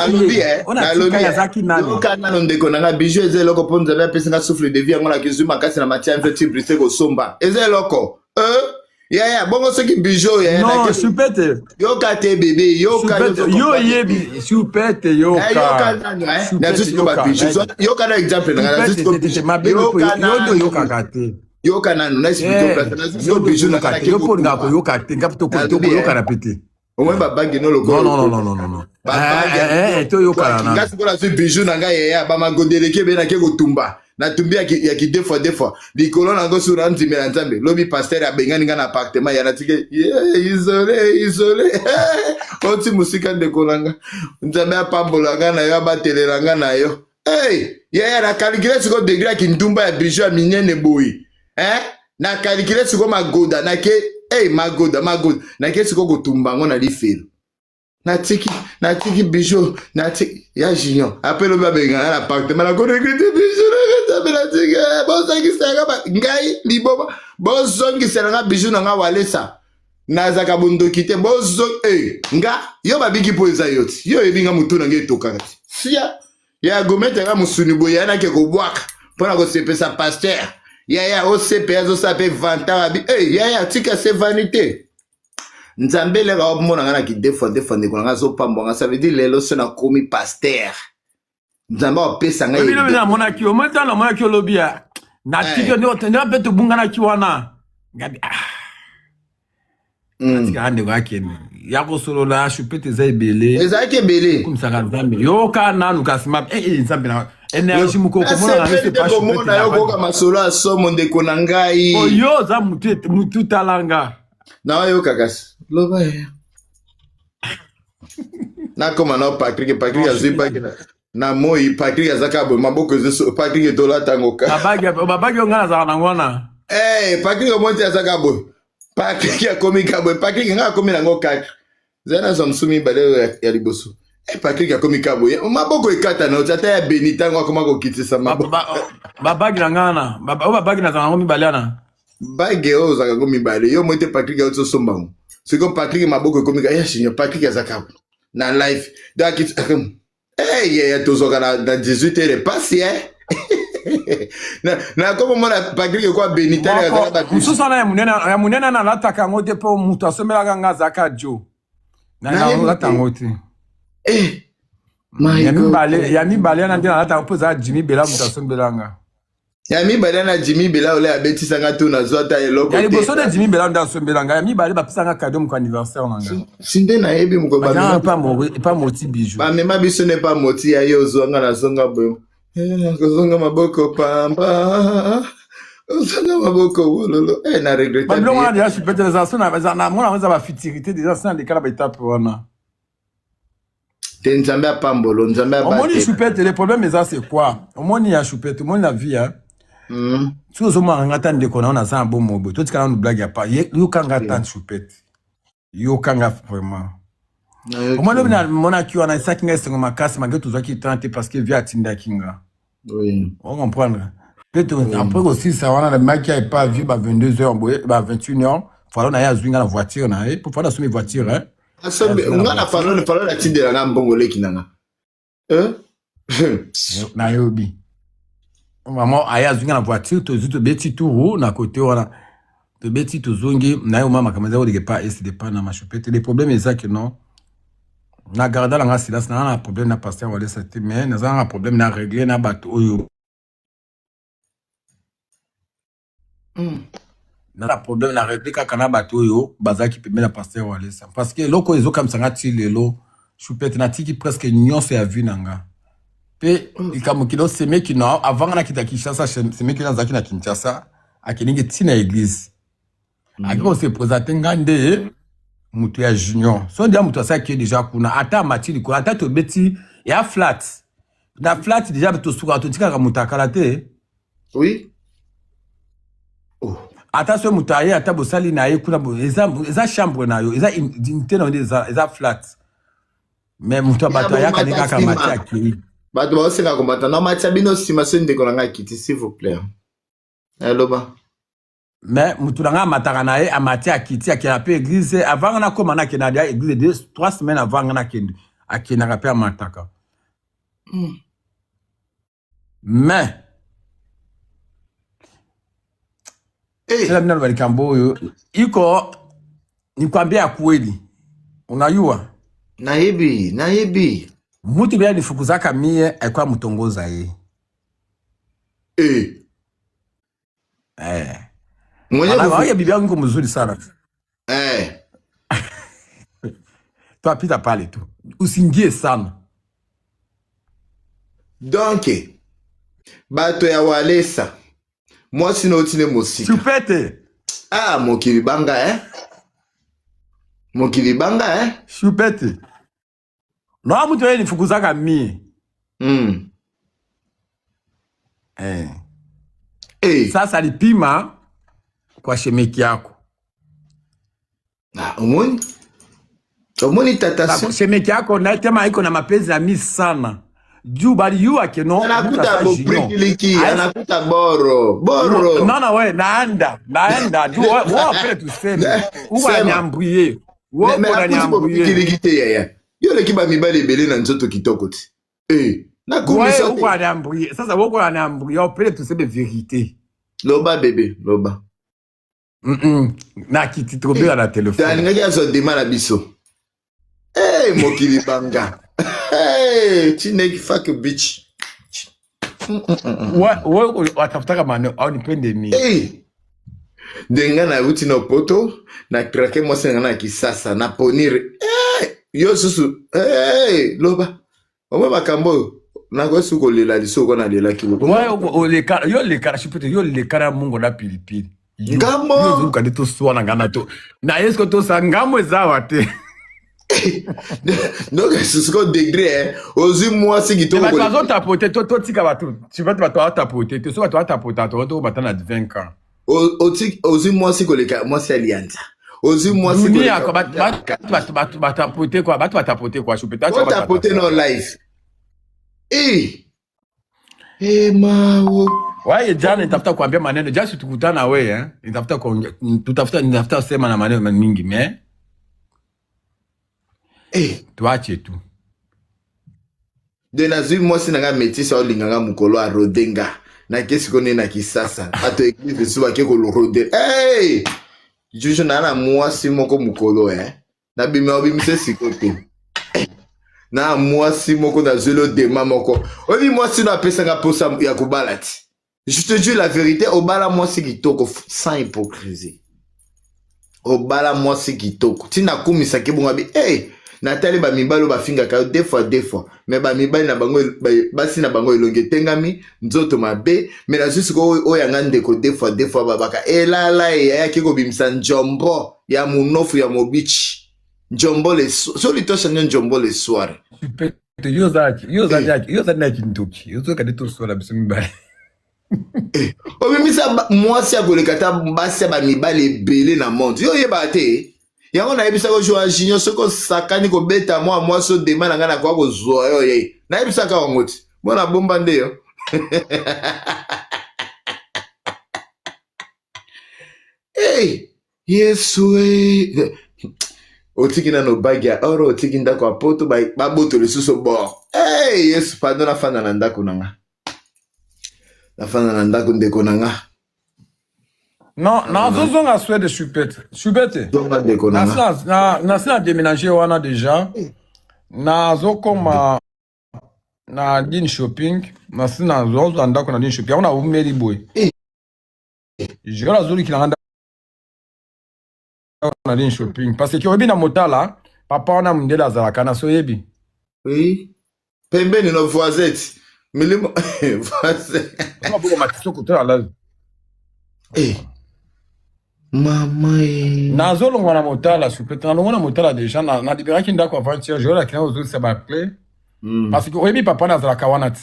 ona tika yazaki nani yoka nano ndeko na bijou eze loko ponza ba pesa nga souffle de vie ngola kizuma kasi na matia mfeti brise kosomba eze loko ya bongo soki bijou ya non choupette yoka te bébé yoka yo yebi choupette yoka yoka nano na juste yoka bijou yoka na exemple na juste yoka kate yoka nano na explique bijou na kate yo pour ngako yoka te ngapto ko to yoka na pété au moins ba bangi no loko non to yoka na ngasi ko la bijou na nga ya ba magodeleke be na ke kotumba na tumbi ya ki deux fois likolo na ngo sura nzimela nzambe lobi pasteur abengani nga na appartement ya natike isolé oti musika ndeko nanga nzambe apambola nga na yo abatelela nga na yo ya na calculer siko degré ki ndumba ya bijou ya minene boyi na calculer siko magoda na ke magoda na ke siko kotumba ngo na lifelo natiki bijou, natiki, ya Junior. Après le bébé, il a l'appartement, la connecté bijou, natiki, bon, ça qui s'est ngai, libo, bon, zone qui s'est bijou, n'a walesa. Nazaka bondo kite, bon, zone, nga, yo babiki po ezayoti, yo ebinga mutu nange tokakati. Sia, ya gomete nga musunibo, ya na ke kobwaka, pona ko sepe sa pasteur. Ya, o sepe, ya zo sape vanta, ya, tika se vanité. Nzambe le ga mona ngana ki défendre ko nga zo pambonga, ça veut dire lelo se na komi pasteur. Nzambe o pesa nga. Bino bina mona ki o meta na mona ki olobia. Na tiki ne otenda beto bunga na ki wana. Ngabi Tika ande wa kene. Ya ko solo la chupete za ebele. Eza ke belé. Comme ça Nzambe. Yo ka na nukasima Nzambe na énergie muko ko mona na se pas chupete. Mona yo ko ka masolo asomo ndeko na ngai. O yo za mutu talanga. Na yo kakas. Loba ya. Na koma na Patrick azui Patrick na moi Patrick azaka bo maboko zo Patrick dola tangoka. Babagi ngana za na ngwana. Patrick omonti azaka bo. Patrick ya komika bo. Patrick nga komi na ngoka. Zana zomsumi bale ya liboso. Patrick ya komika bo. Maboko ekata na otata ya Benita ngo akoma ko kitisa maboko. Babagi ngana. Babagi na za ngomi baliana. Bage o zaka ngomi bale. Yo monte Patrick ya otso sombango. C'est comme Patrick Maboko komika ya Junior Patrick azaka na live donc ya tozoka na 18h passé na comme mona Patrick kwa Benita azaka mususa na munena na lataka ngote po mutu asomela nga zaka jo na lata ngote ya mi bale na ndina lata po za Jimmy Bela mutu asomela nga ya mi bale na Jimmy Bela ole abetisa nga tu na zota eloko ya liboso de Jimmy Bela nda asomela nga ya mi bale bapisa nga cadeau mu anniversaire nanga sinde na yebi muko ba pas moti bijou ba mema biso ne pas moti ya yo zonga na zonga boyo zonga maboko pamba zonga maboko wololo na regrette ba bilongo na ya chupete za sona na mona za ba fitirité déjà ça de kala ba étape wana te nzambe apambolo nzambe abate omoni chupete le problème est ça c'est quoi omoni ya chupete omoni la vie hein si vous avez un temps de connaître, on a un bon mot. Tout ce qu'on a une blague à pas. You can get un choupette. You can get vraiment. Au moins, on a qui on a 5 meses sur ma casse, malgré tout ça qui tente parce que via Tinda Kinga. Oui. On comprend. Peut-être après aussi, ça on a le mec qui n'est pas vu, 22h, 21h. Faut aller à Zwinga la voiture, pour faire la voiture, hein. On a parlé la petite de la Bongolais qui n'a. Nairobi. Maman aya zunga na voiture to zuto beti touro na côté wana to beti to zungi na yo mama kamaza odeke pas et de pas na machopete le problème est ça que non na garda la ngasi là na un problème na pasteur wala ça mais na un problème na régler na bato oyo na problème na régler ka kana bato oyo bazaki pe na pasteur wala ça parce que loko ezo comme ça ngati lelo chupete na tiki presque nyonso ya vu nanga. Pe ikamukilo seme ki no avant na kita Kinshasa seme ki na zaki na Kinshasa akininge tina église akiko se présenter ngande mutu ya Junior so dia mutu asa ki déjà kuna ata matili ko ata to beti ya flat na flat déjà to suka to tika ka mutakala te oui ata so mutu aye ata bosali na ye kuna eza chambre na yo eza inteno eza flat mais mutu abato ya kanika ka mati akiri Bato ba osenga kombata na matia bino sima so ndeko na ngai kiti s'il vous plaît. Loba. Mais muturanga mataka na ye amati akiti akina pe église avant na koma na kena dia église 3 semaines avant na kende akina ka pe amataka. Mais la mna walikambo yo iko nikwambia kweli. Unajua? Nayebi. Mutu bia nifukuzaka mie aikwa mutongoza ye. Mwenye bibi yangu mzuri sana. Toi pita pale tu. Usingie sana. Donc bato ya walesa. Moi sino otine mosika. Chupete. Mokili banga Mokili banga Chupete. No mutu ye nifukuzaka mie. Sasa lipima kwa shemeki yako. Umoni? omoni tatation shemeki yako na tema iko na mapenzi ya misi sana juu bali yu ake no anakuta boprikiliki anakuta boro nana we naenda juu wa apele tuseme uwa nyambuye uwa nyambuye te yaya yo leki ba mibali ebele na nzoto kitoko ti nakumisa uwa nyambuye sasa woko nyambuye apele tuseme vérité loba bébé loba na kiti trobela na telefone taningaki azo dema na biso mokili banga chineki fuck bitch watafutaka maneno au nipende mi ndenga na uti na poto na krake mwasi nga na kisasa na ponire yo susu loba omwe makambo na kwa suko lela lisoko na lela kilo yo lekara shipute yo lekara mungo na pilipili ngambo yo zuka dito swana ngana to na esko to sangamo ezawa te donc susko degré ozi mwasi kitoko ko bato tapoter to tika bato tu vas bato tapoter to so bato tapoter to batana 20 ans ozi mwasi koleka mwasi alianza ozi mwasi dunia ko bato tapoter quoi bato tapoter quoi chupeta tu tapoter no life mao wae jana nitafuta kuambia maneno just tukutana wewe nitafuta sema na maneno mingi mais tuache tu de nazwi mwasi nanga métis au linganga mukolo a rodenga na kesi kone na kisasa ato église suba ke ko lo rode juju na mwasi moko mukolo na bima obimise sikote na mwasi moko na zelo dema moko obi mwasi na pesa nga posa ya kubalati je te dis la vérité obala mwasi kitoko sans hypocrisie obala mwasi kitoko tina kumisa ke bonga bi natali ba mibalo ba finga ka deux fois mais ba mibali na bango basi na bango elonge tengami nzoto mabe mais na juste ko oyanga ndeko deux fois babaka elala ya kiko bimsa njombo ya munofu ya mobichi njombo le so litosha njombo le soir yo za nduki yo ka dito soir bisimba obimisa mwasi ya kolekata basi ba mibali ebele na monde yo yeba te yango na yebisa ko joa junior soko sakani ko beta moi so dema na ngana kwa ko zo yo na yebisa ka ngoti bona bomba ndeyo yesu otiki na no bagya oro otiki ndako apoto ba boto le suso bo yesu pardon na fana na ndako nanga na fana na ndako ndeko nanga non nazozonga Suède Chupete nasina déménager wana déjà nazokoma na din shopping nasina zozo andako na din shopping ona umeli boy jora zoli kilanga na din shopping parce que oyebi na motala papa wana mundela azalaka na so yebi pembeni no voisette milimo voisette on va matiso kotala la mama nazolongwa na motala Chupete nalongwa na motala déjà na liberaki ndako avant-hier jola kina ozolisa ba clé parce que oyebi papa nazalaka wana ti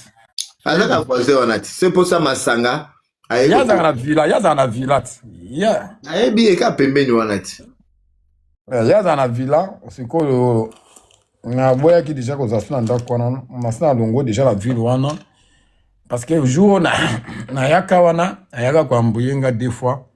azaka voisin wana ti c'est pour ça masanga yaza na villa ti ayebi eka pembeni wana ti yaza na villa sikoyo naboyaki déjà kozala na ndako wana masina alongo déjà la ville wana parce que jour nayaka wana ayaka kwambuyenga deux fois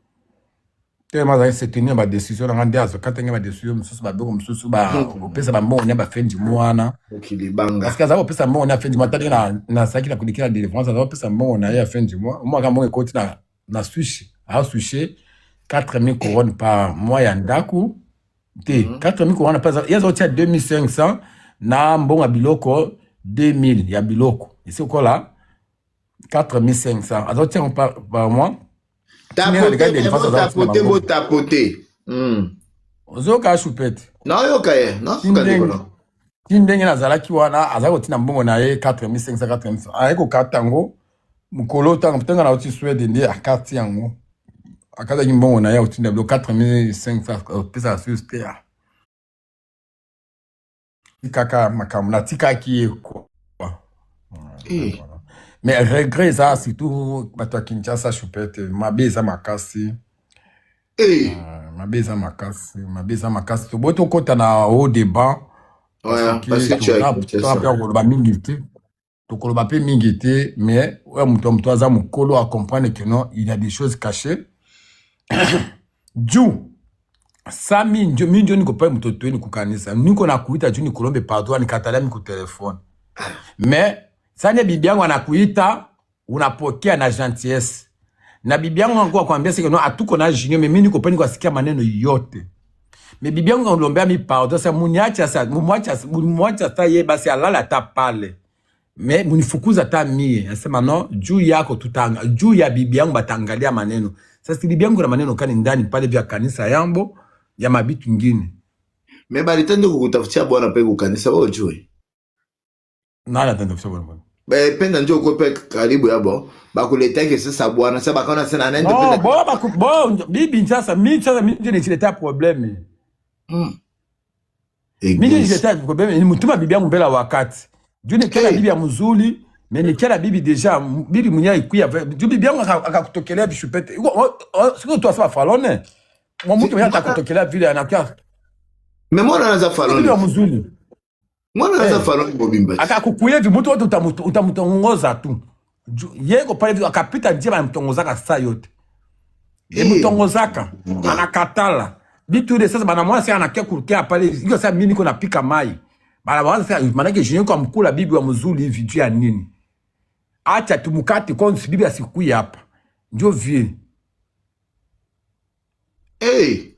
tellement ça s'est tenu ma décision na ngandi azo katenge ma décision mususu ba beko mususu ba opesa ba mbongo ba fendi mwana okilibanga parce que ça opesa mbongo na fendi mwana tali na saki na kudikira délivrance ça opesa mbongo na ya fendi mwana moi quand mbongo ekoti na switch a switché 4000 couronnes par mois ya ndaku te 4000 couronnes par ya zo tia 2500 na mbongo biloko 2000 ya biloko ici ko là 4500 azo tia par mois tapoter ozoka Chupete nayoka ye ndenge nazalaki wana azali kotina mbongo na ye 4500 aye kokata yango mokolo ntango na oti Suède nde akati yango akataki mbongo na ye otinda bilo 4500 opesa susi te kaka makambo natikaki ye mais regret ça surtout bato ya Kinshasa Chupete mabe eza makasi Eh. Mabeza makasi. Toboto kota na haut débat. Ouais, parce que tu as écouté ça. Tokoloba pe mingi te, mais ouais, muto aza mukolo à comprendre que non, il y a des choses cachées. Djou, ça minjo ni kopa muto to ni kukanisa. Niko na kuita juu ni kolombe pardon ni katala mi ku telefone. Mais ça ne bibi yangu anakuita unapokea na gentillesse. Na bibi yangu ngo akwambia sike no atuko na junior mais mimi niko peni kusikia maneno yote. Mais bibi yangu ngolombea mi pardon ça muniacha sa ye basi alala ta pale. Mais munifukuza ta mie. Anasema no juu yako tutanga juu ya bibi yangu batangalia maneno. Sasa bibi yangu na maneno kani ndani pale vya kanisa yambo ya mabitu ngine. Mais balitende kukutafutia bwana pe kukanisa wewe ujue. Nala tatafutia bwana. Penda njoo kwa karibu yabo. Bakuletake sasa bwana sasa bakaona sana anaenda penda. Bon bibi sasa mimi ndio nileta problème. Mimi nileta problème ni mutuma bibi yangu mbele wakati. Juni kila bibi ya mzuri, mais kila bibi deja bibi mwenye ikuya bibi yangu akakutokelea bishupete. Sio tu asema falone. Mtu mwenye atakutokelea vile anakia. Mais mwana anaza falone. Bibi ya mzuri. Mwana anaza falone bobimba. Akakukuye hivi mtu wote utamtongoza tu. Yego pale hivi akapita njema anamtongozaka saa yote. Mtongozaka anakatala. Bitu ile sasa bana mwana sasa anakia kurukia pale. Hiyo sasa mimi niko napika mai. Bala bwana sasa manake jini kwa mkula bibi wa mzuri hivi juu ya nini? Acha tumukate kwa bibi asikuye hapa. Ndio vile. Oui.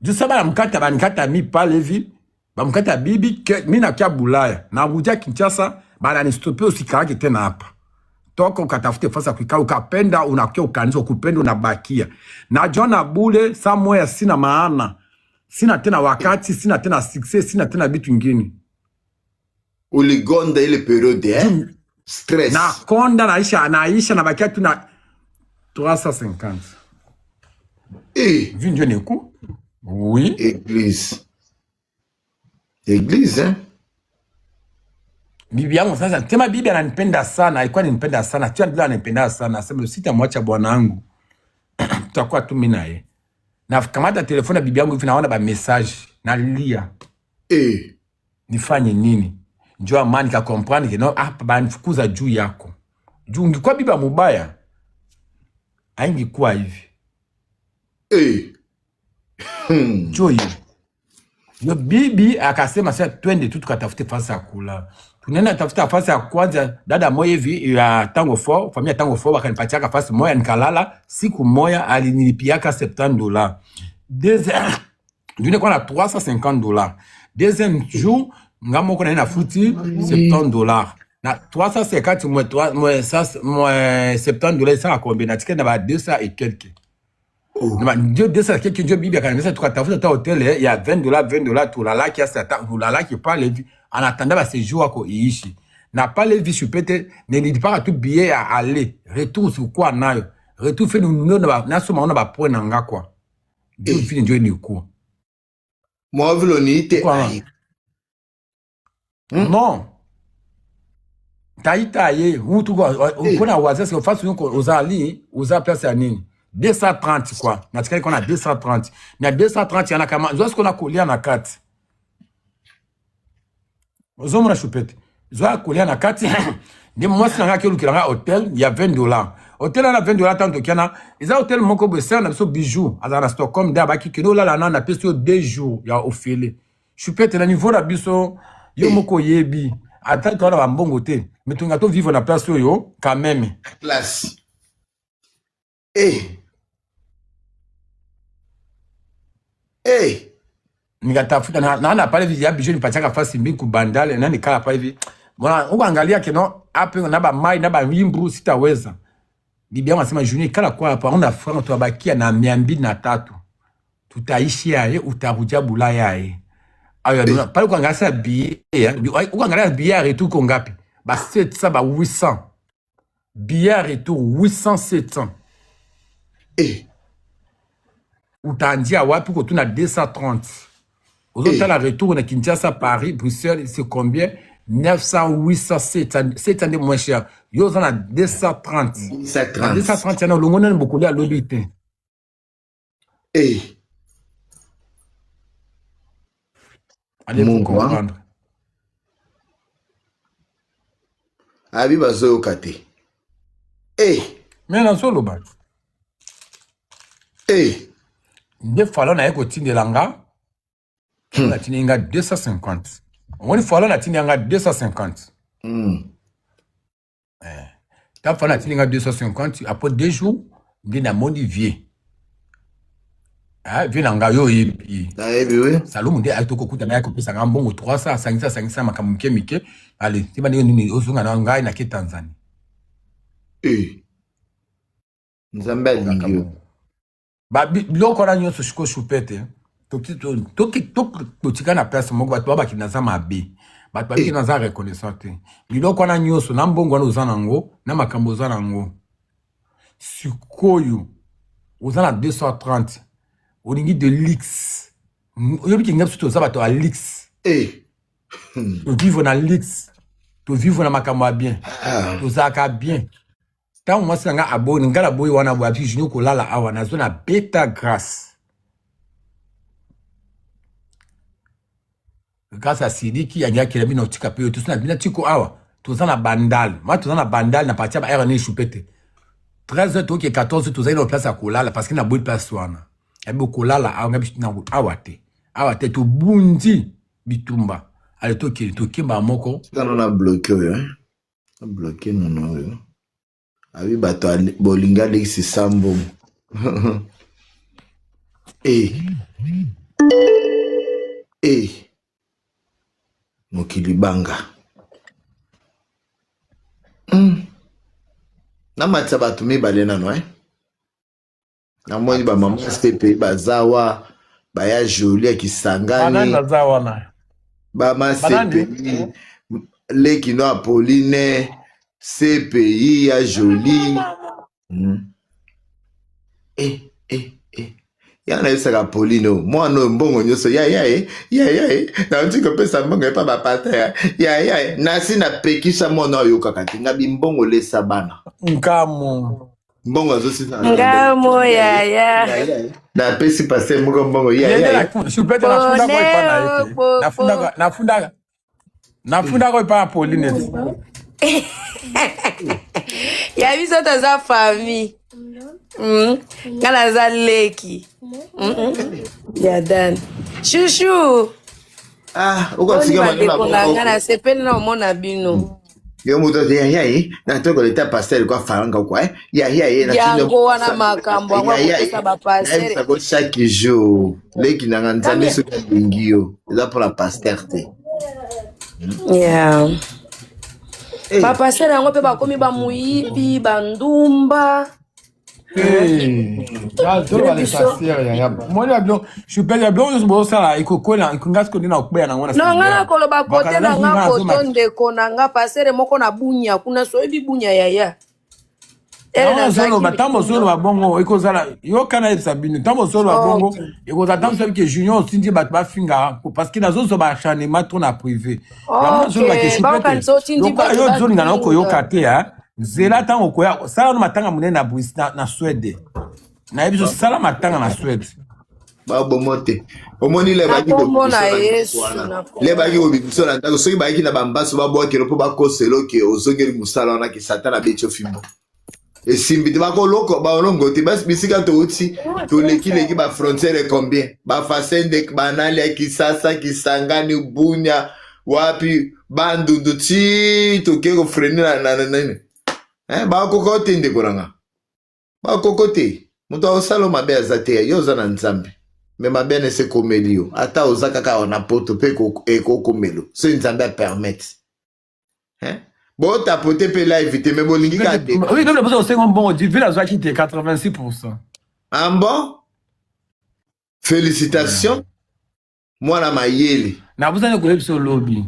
Je sais pas mkata banikata mi pale hivi. Ba mkata bibi mimi na kia Bulaya. Na kuja Kinshasa bala ni stopper usikarake tena hapa. Toka ukatafute fasa kuikaa ukapenda unakia ukanisa ukupenda unabakia. Na John Bule somewhere sina maana. Sina tena wakati, sina tena success, sina tena bitu ingine. Uligonda ile periode stress. Na konda naisha na bakia tu na 350. Vinjo neku? Oui. Église, Bibi yangu sasa, tema bibi ananipenda sana, alikuwa ananipenda sana. Tia bila ananipenda sana. Sema sitamwacha bwana wangu. Tutakuwa tu mimi naye. Na kamata telefoni ya bibi yangu hivi naona ba message nalia. Nifanye nini? Njoo amani ka comprendre que no hapa banifukuza juu yako. Juu ungekuwa bibi mubaya. Haingekuwa hivi. Njoo hiyo. Yo bibi akasema sasa twende tu tukatafute fasi ya kula. Tunaenda tafuta fasi ya kwanza dada moja hivi ya Tango Fort, familia Tango Fort wakanipatia fasi moja nikalala siku moja alinilipiaka $70. Deuxième journée kwa na $350. Deuxième jour ngamo kuna na futi $70. Na 350 moins $70 ça combien na tikenda ba 200 et quelques. Ndio 200 quelques ndio bibi akanisa tukatafuta ta hotel ya $20 tulala kiasi tulala ki pale hivi anatanda ba séjour wako iishi. Na pale hivi chupete nilipaka tu billet ya aller retour sur quoi nayo. Retour fait nous na soma ona ba point nanga kwa. Ndio vile ndio ni kwa. Moi vile niite. Non. Taita ye, mtu kwa ukona wazesi ufasi yuko uzali, uza place ya nini? 230 quoi. Natika iko na 230. Na 230 yana kama zoa sikona kulia na kati. Ozo mona chupete. Zoa kulia na kati. Ndi mwasi nanga kyo lukilanga hotel ya $20. Hotel na $20 tanto kiana. Iza hotel moko bwesa na biso bijou. Aza na Stockholm da baki kino la na peso 2 jours ya ofele. Chupete na niveau na biso yo moko yebi. Attends toi na mbongo te. Mais tu ngato vivre na place yo quand même. Place. Nikatafuta na pale hivi ya bijou nipachaka fasi mbi kubandale na nikala pale hivi. Mbona uangalia keno hapo na ba mai na ba wimbu sitaweza. Bibi yangu anasema journée kala kwa hapa on franc tubakia na 203. Tutaishi yae utarudia Bulaya yae. Ayo pale kuangalia billet uangalia billet retour ko ngapi? Ba 700 ba 800. Billet retour 800 700. Utandia wapi ko tuna 230. Aujourd'hui la retour na Kinshasa Paris Bruxelles c'est combien? 900, 800, 700 moins cher. Yo, on a 230. 230. 230, il y a beaucoup de l'obité. Eh. Allez, vous comprendre. Abi bazo kate. Eh. Mais dans le bas. Eh. Des fois, on a un côté de l'anga. On a tenu 250. On a fois, on a tenu 250. T'as fait la tenu 250. Après 2 jours, on a modifié. Ah, viens en gayo oui. Salomon de aito kokuta na yako pesa ngambongo 300 500 makamuke mike. Allez, tu vas dire nini ozunga na ngai na ke Tanzanie. Eh. Nzambe alingi. Ba loko na nyoso shiko shupete. Totika na pesa moko bato ba kina za mabe. Bato ba kina za reconnaissante. Loko na nyoso na mbongo na ozana ngo na makambo ozana ngo. Sikoyo ozana 230. Olingi de l'X. Oyobi ki ngap suto za bato a l'X. Eh. To vivre na l'X. To vivre na makambo bien. To zaka bien. Tant moi c'est nga aboni ngala boy wana bo abi junior ko lala awa na zona beta grâce. Grâce à Sidi qui a nya kelebi na tika pe to na bina tiko awa. To za na bandal. Ma to za na bandal na partia ba RN choupete. 13h to ki 14h to za ina place à kolala parce que na boy place wana. Ebe kolala awa ngabi na awate. Awate to bundi bitumba. Ale to kimba moko. Kana na bloqué hein. Na bloqué non yo. Abi bato bolinga lexi sambo. Eh. Eh. Mokili banga. Na matsa bato mibale nano na moni ba mama CP bazawa ba ya Jolie ya Kisangani. Banani bazawa na. Ba ma CP Leki no Apolline CPI ya Jolie. Ya na yosaka Pauline mwana mbongo nyoso ya na ndiko pesa mbongo pa bapata ya nasi na pekisa mwana yoka katinga bimbongo lesa bana nkamo mbongo azosita ngamo ya na pesi pase mbongo ya shupete nafunda ko pa Pauline ya biso taza famille kana za Leki ya Dan chouchou uko sikia ngana sepeli na mona bino yo muto ya na toko leta pastel kwa faranga kwa ya na yango wana makambo ngwa kupesa ba pastel ça chaque jour Leki na nganzami so ngio za pour la pastel te yeah ba pastel yango pe ba komi ba muyibi ba ndumba. Nongana koloba kote na nga koto ndeko na nga pasere moko na bunya kuna soyebi bunya yaya. Tamo solo ba bongo ekozala yo kana ebisabini tamo solo ba bongo ekozala tamo sabi ke junior sindi bat ba finga parce que nazo so ba chane matro na privé. Ba kan so tindi ba yo zone ngana ko yo kate ha. Zela tango koya sala no matanga munena na Suède. Na ebiso sala matanga na Suède. Ba bomote. Omoni le baki ko na Yesu. Le baki ko biso na ndako soki baki na bambaso ba boa kero po ba koselo ke ozongeri musala na ki satana becho fimbo. Et simbi ba ko loko ba olongo te bas bisika to uti to leki ba frontière combien ba fasende banali ya Kisasa Kisangani Bunya wapi bandundu ti to keko frene na ba kokote ndekoranga ba kokote muto osalo mabe azate yo za na nzambe me mabe ne se komelio ata ozaka ka ona poto pe ko komelo so nzambe permettre bon tapoter pe live te me bolingi ka de oui donc le besoin c'est bon du village qui était 86%. Ah bon félicitations moi na mayele na vous allez coller sur lobby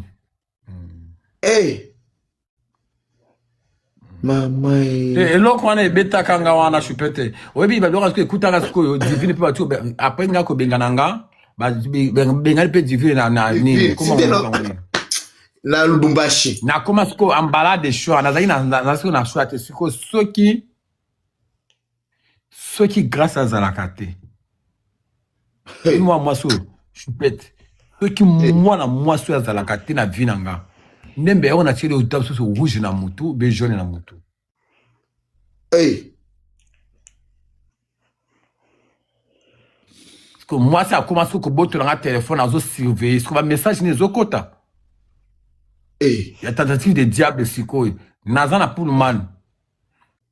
mama eloko wana ebeta kanga wana chupete oyebi baloko asko ekutaka sikoyo divine pe batu après ngako bengana nga ba bengali pe divine na nini comment na Lubumbashi. Na koma siko ambala de choix. Na zaki na siko na choix te siko soki grâce à Zalakate. Moi so chupette. Soki moi so Zalakate na vinanga. Nembe on a tiré au top sur rouge na mutu, be jaune na mutu. Hey. Parce que moi ça commence que boto na téléphone azo surveiller, ce que va message ne zokota. Hey. Il y a tentative de diable siko. Naza na Pullman.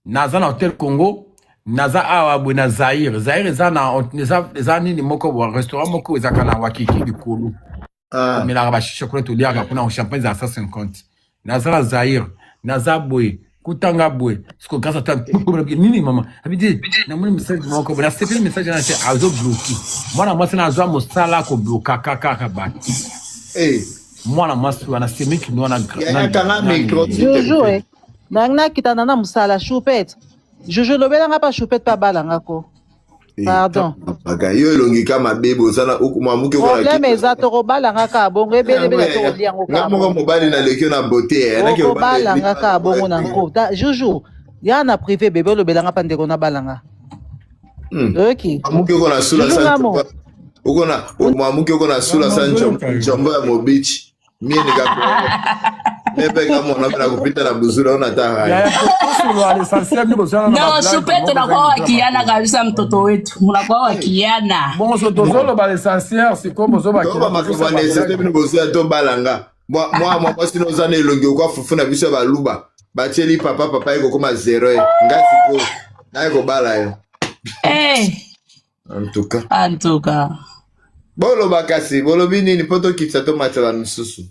Naza na Hotel Congo. Naza awa bwena Zaire. Zaire za nini moko wa restaurant moko ezaka na wakiki di kolu. Mais la rabashi chocolat to liaga kuna champagne za 150. Naza na Zaire. Naza boy. Kutanga boy. Siko grâce à ta nini mama. Habidi na moni message moko na sepeli message na te azo bloqué. Moi c'est na zo mosala ko bloquer kaka ba. Hey. Moi moi wana semeki no na Jojo nangna kitana na musala choupette. Jojo lobelanga pa choupette pa balanga ko. Pardon. Yo longi kama bebo sana ukuma muke ko. Problème exact ko balanga ka bongo ebele to liango ka. Ngamo mobali na lekyo na beauté na ke balanga ka bongo na ko. Jojo ya na privé bébé lobelanga pa ndeko na balanga. OK. Muke ko na sula sana. Ukona muke ko na sula sana chombo ya mobichi. Mie nikakua Mebe kama unapenda kupita na buzura unataka. No, Chupette unakuwa wakiana kabisa mtoto wetu. Unakuwa wakiana. Bon, so tozolo ba l'essentiel, c'est comme zoba kiana. Makabane c'est bino bozia to balanga. Moi sino zana elongi kwa fufuna biso ba luba. Bacheli papa iko koma 0. Ngasi ko. Na iko bala yo. En tout cas. Bolo bakasi, bolo bini ni poto kitsato matela nsusu.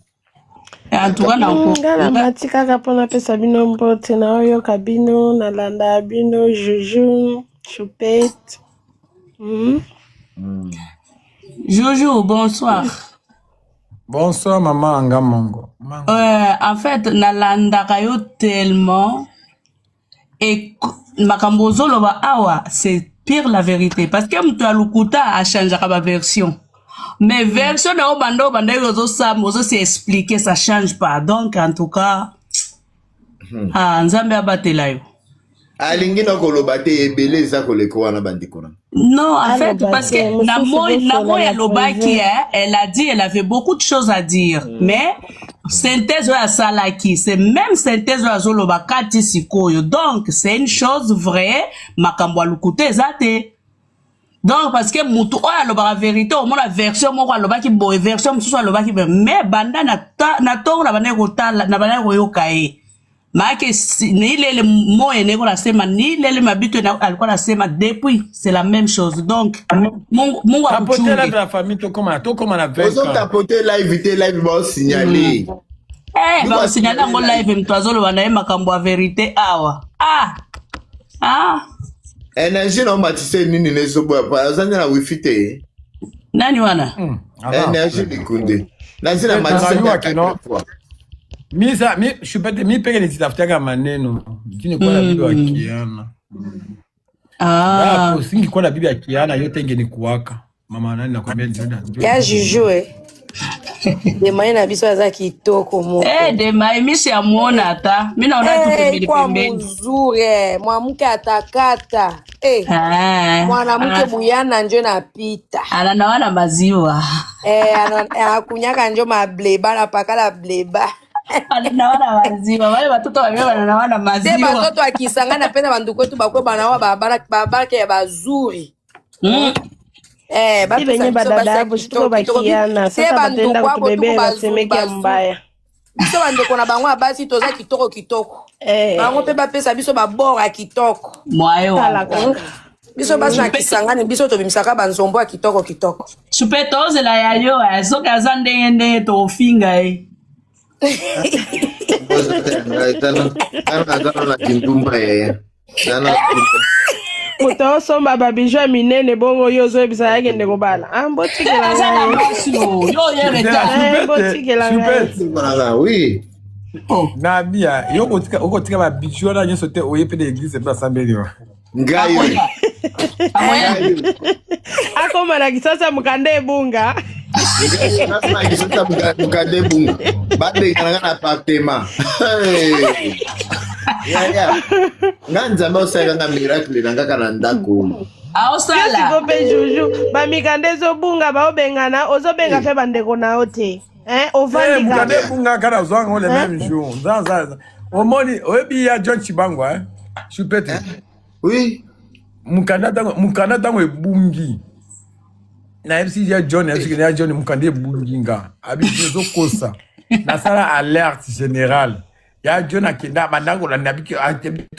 En tout cas na ko. Ngala matika kapona pesa bino mbote na oyo kabino na landa bino Jojo, Chupette. Jojo, bonsoir. Bonsoir maman Angamongo. En fait, na landa kayo tellement et makambo zoloba awa, c'est pire la vérité parce que mtu alukuta a changé la version. Mais version na obando yozo sam ozo se expliquer ça change pas. Donc en tout cas nzambe abatela yo. Alingi na koloba te ebele za koleko wana bandiko na. Non, en fait parce que Namo ya lobaki elle a dit elle avait beaucoup de choses à dire. Mais synthèse ya salaki, c'est même synthèse ya zoloba kati sikoyo. Donc c'est une chose vraie makambo alukuta ezate. Donc parce que mutu oya loba vérité au moins la version moko loba ki boy version musu loba ki mais banda na to na bana ko tala na bana ko yokae maake ni lele moye neko la sema ni lele mabitu na alikuwa na sema depuis c'est la même chose. Donc mungu tapoter la de la famille to comme la version on tapoter live ba signaler ba signaler ngo live mtwazolo bana makambo ya vérité awa Energie na matise nini nezobo pa azanya na wifi te. Nani wana? Energie likunde. Nazina matise ya Misa mi Chupette mi peke nitafutaka maneno. Kini kwa na bibi wa Kiana. Hapo singi kwa na bibi ya Kiana yote ngeni kuwaka. Mama nani nakwambia Jordan. Ya Juju Demain na biso aza kitoko mo. Demain mi si amuona ata. Mi naona tu pembeni pembeni. Mzuri, mwanamke atakata. Mwanamke buyana njo napita. Ananawana maziwa. Anakunyaka njo mableba na pakala bleba. Ananawana maziwa. Wale watoto wame wananawana maziwa. Te watoto akisangana pena banduko tu bakwe banawa babake ya bazuri. Basi benye badada hapo shituko bakiana. Sasa batenda kutubebe basemeki ya mbaya. Biso bandeko na bango basi toza kitoko. Bango pe bapesa biso babora kitoko. Mwayo. Biso basi na kisangani biso tobimisaka banzombo ya kitoko. Chupette ozela yayo soka zandenge to finga Tana kindumba Muto somba babijwa minene bongo yozo ebisa yake ndeko bala. Mbotikela nga. Oui. Na bia yoko tika babijwa na nyoso te oyepe de église ba sambeli wa. Ngayo. Ako mara kisasa mukande bunga. Kisasa mukande bunga. babengana na appartement ya nga nzambe osalaka miracle na kaka na ndako aosala sikope juju bamikanda ezobunga baobengana ozobenga mpe bandeko nao te mukanda ebunga kaka nazwanga le même jour omoni oyebi ya John Chibangwa chupete oui mukanda ntango ebungi nayebisi ya John mukanda ebungi nga abisi ezokosa nasala alerte générale ya John akenda bandango landa biki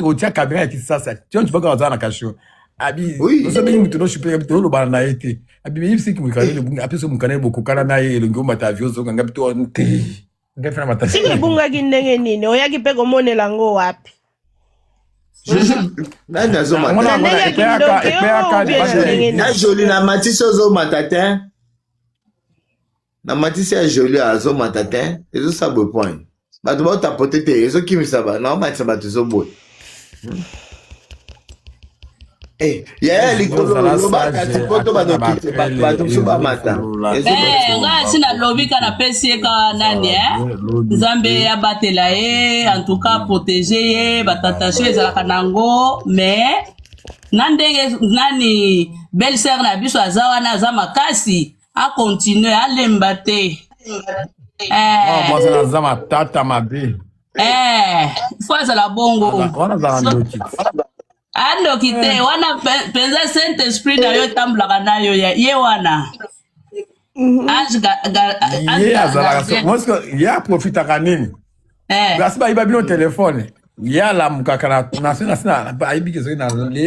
otia kamera ya kisasa John Chibangwa wazala na kasho abi osobengi mutu no chupete abito olobana na ye te abi yebisi ki mukanda ebungi apeso mukanda ebokokana na ye elongi omata avio ozonga bito nte ngefena mata siki ebungaki ndenge nini oyaki mpe komonela ngo wapi nani azomata na joli na matisi ozomata te na matisi ya joli azomata te ezosabwe point bato baotapote te ezokimisa naomatisa bato ezoboye yaya likolo lobaka tipoto bato mosu bamata nga si nalobi ka napesi ye ka nani nzambe abatela ye en tout cas protege ye batentation ezalaka nango mais na ndenge nani belle sœur na biso aza wana aza makasi akontinue alemba te mwasa naza matata mabe fo azala bongo andoki te wana penza saint esprit na yo etambolaka na yo ye wana ye aprofitaka nini kasi bayiba bino telefone ye alamukaka ayibiki soki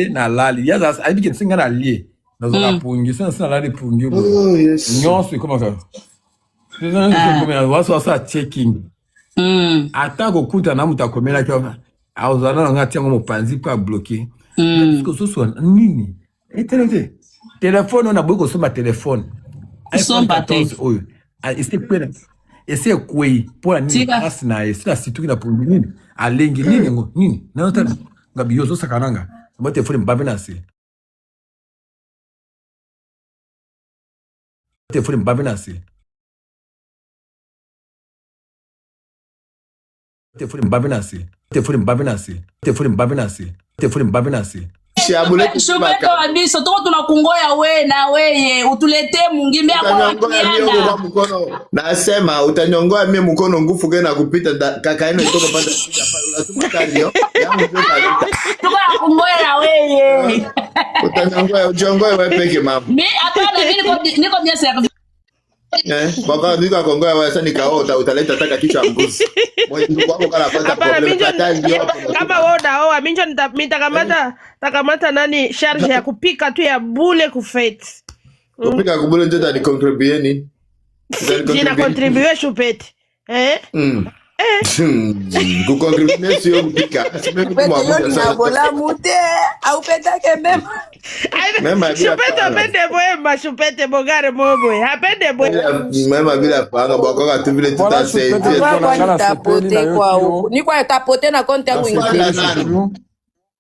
nalali ayibiki singa na lie nazoka pungi sona nalali pungi nyonso ekomaka waswasa checking ata kokuta na mutu akomelaki azala nanga atiango mopanzi mpo abloke kososwa nini etelete telefone ona boyi kosomba telefone iPhone 14 oyo ese ekwei mpo na nini kasi na ye sila situki na pungi nini alengi nini yango nini nanotala nga biyo ozosaka nanga bo telefone mbabe na se telefone mbabe na se telefone mbabe na se telefone mbabe na se telefone mbabe na se telefone mbabe na se Chupete wa biso toko tunakungoya we na weye utulete mungimbe akona nasema utanyongoa mie mkono ngufu gena kupita kakaino itoko panda unasumakadio tuko nakungoya weye utanyongoa ujongoe wewe peke mama mi hapana niko bien servi baka nika kongoya wewe sasa nikaota utaleta taka kichwa mbuzi mwenye ndugu wako kana pata problem kama wewe unaoa minjo takamata nani charge ya kupika tu ya bule kufete kupika kubule ndio ni contribue ni jina contribue chupete kukontribue sio kupika bola mute au petake mema chupete apende boema chupete bogare moboye apende boema mema bila panga boko tu vile tutasaidia kwa tapote kwa ni kwa tapote na konti yangu ingine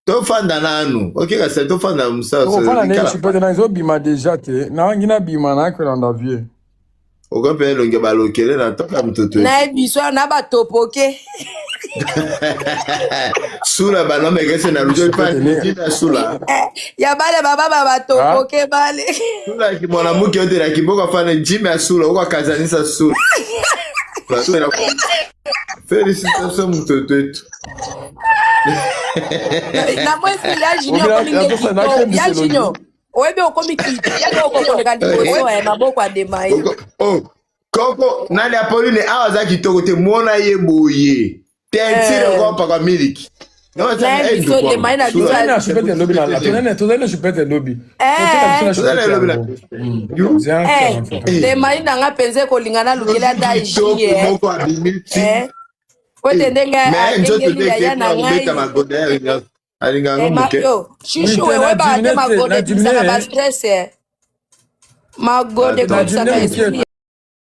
tofanda nanu okeka se tofanda musasa tofanda ne chupete na zo bima deja te na ngina bima na kwa ndavie okope longe balokele na toka mtoto na biso na batopoke sula banome kese na rujo pa sula ya bale baba batopoke bale sula ki mwanamke yote na kiboka fane jime ya sula uko kazanisa sula félicitations mtoto wetu na mwezi ya junior ya junior webe okomi kiti ya okokoneka liboso ya maboko ademaye koko nani Apolline awa za kitoko te mwona ye boye tentire kwa paka miliki demai nanga penze kolingana lukela da jie kote ndenge akengeli ya na ngai shushu wewe ba te magode bisaka ba stress magode comme ça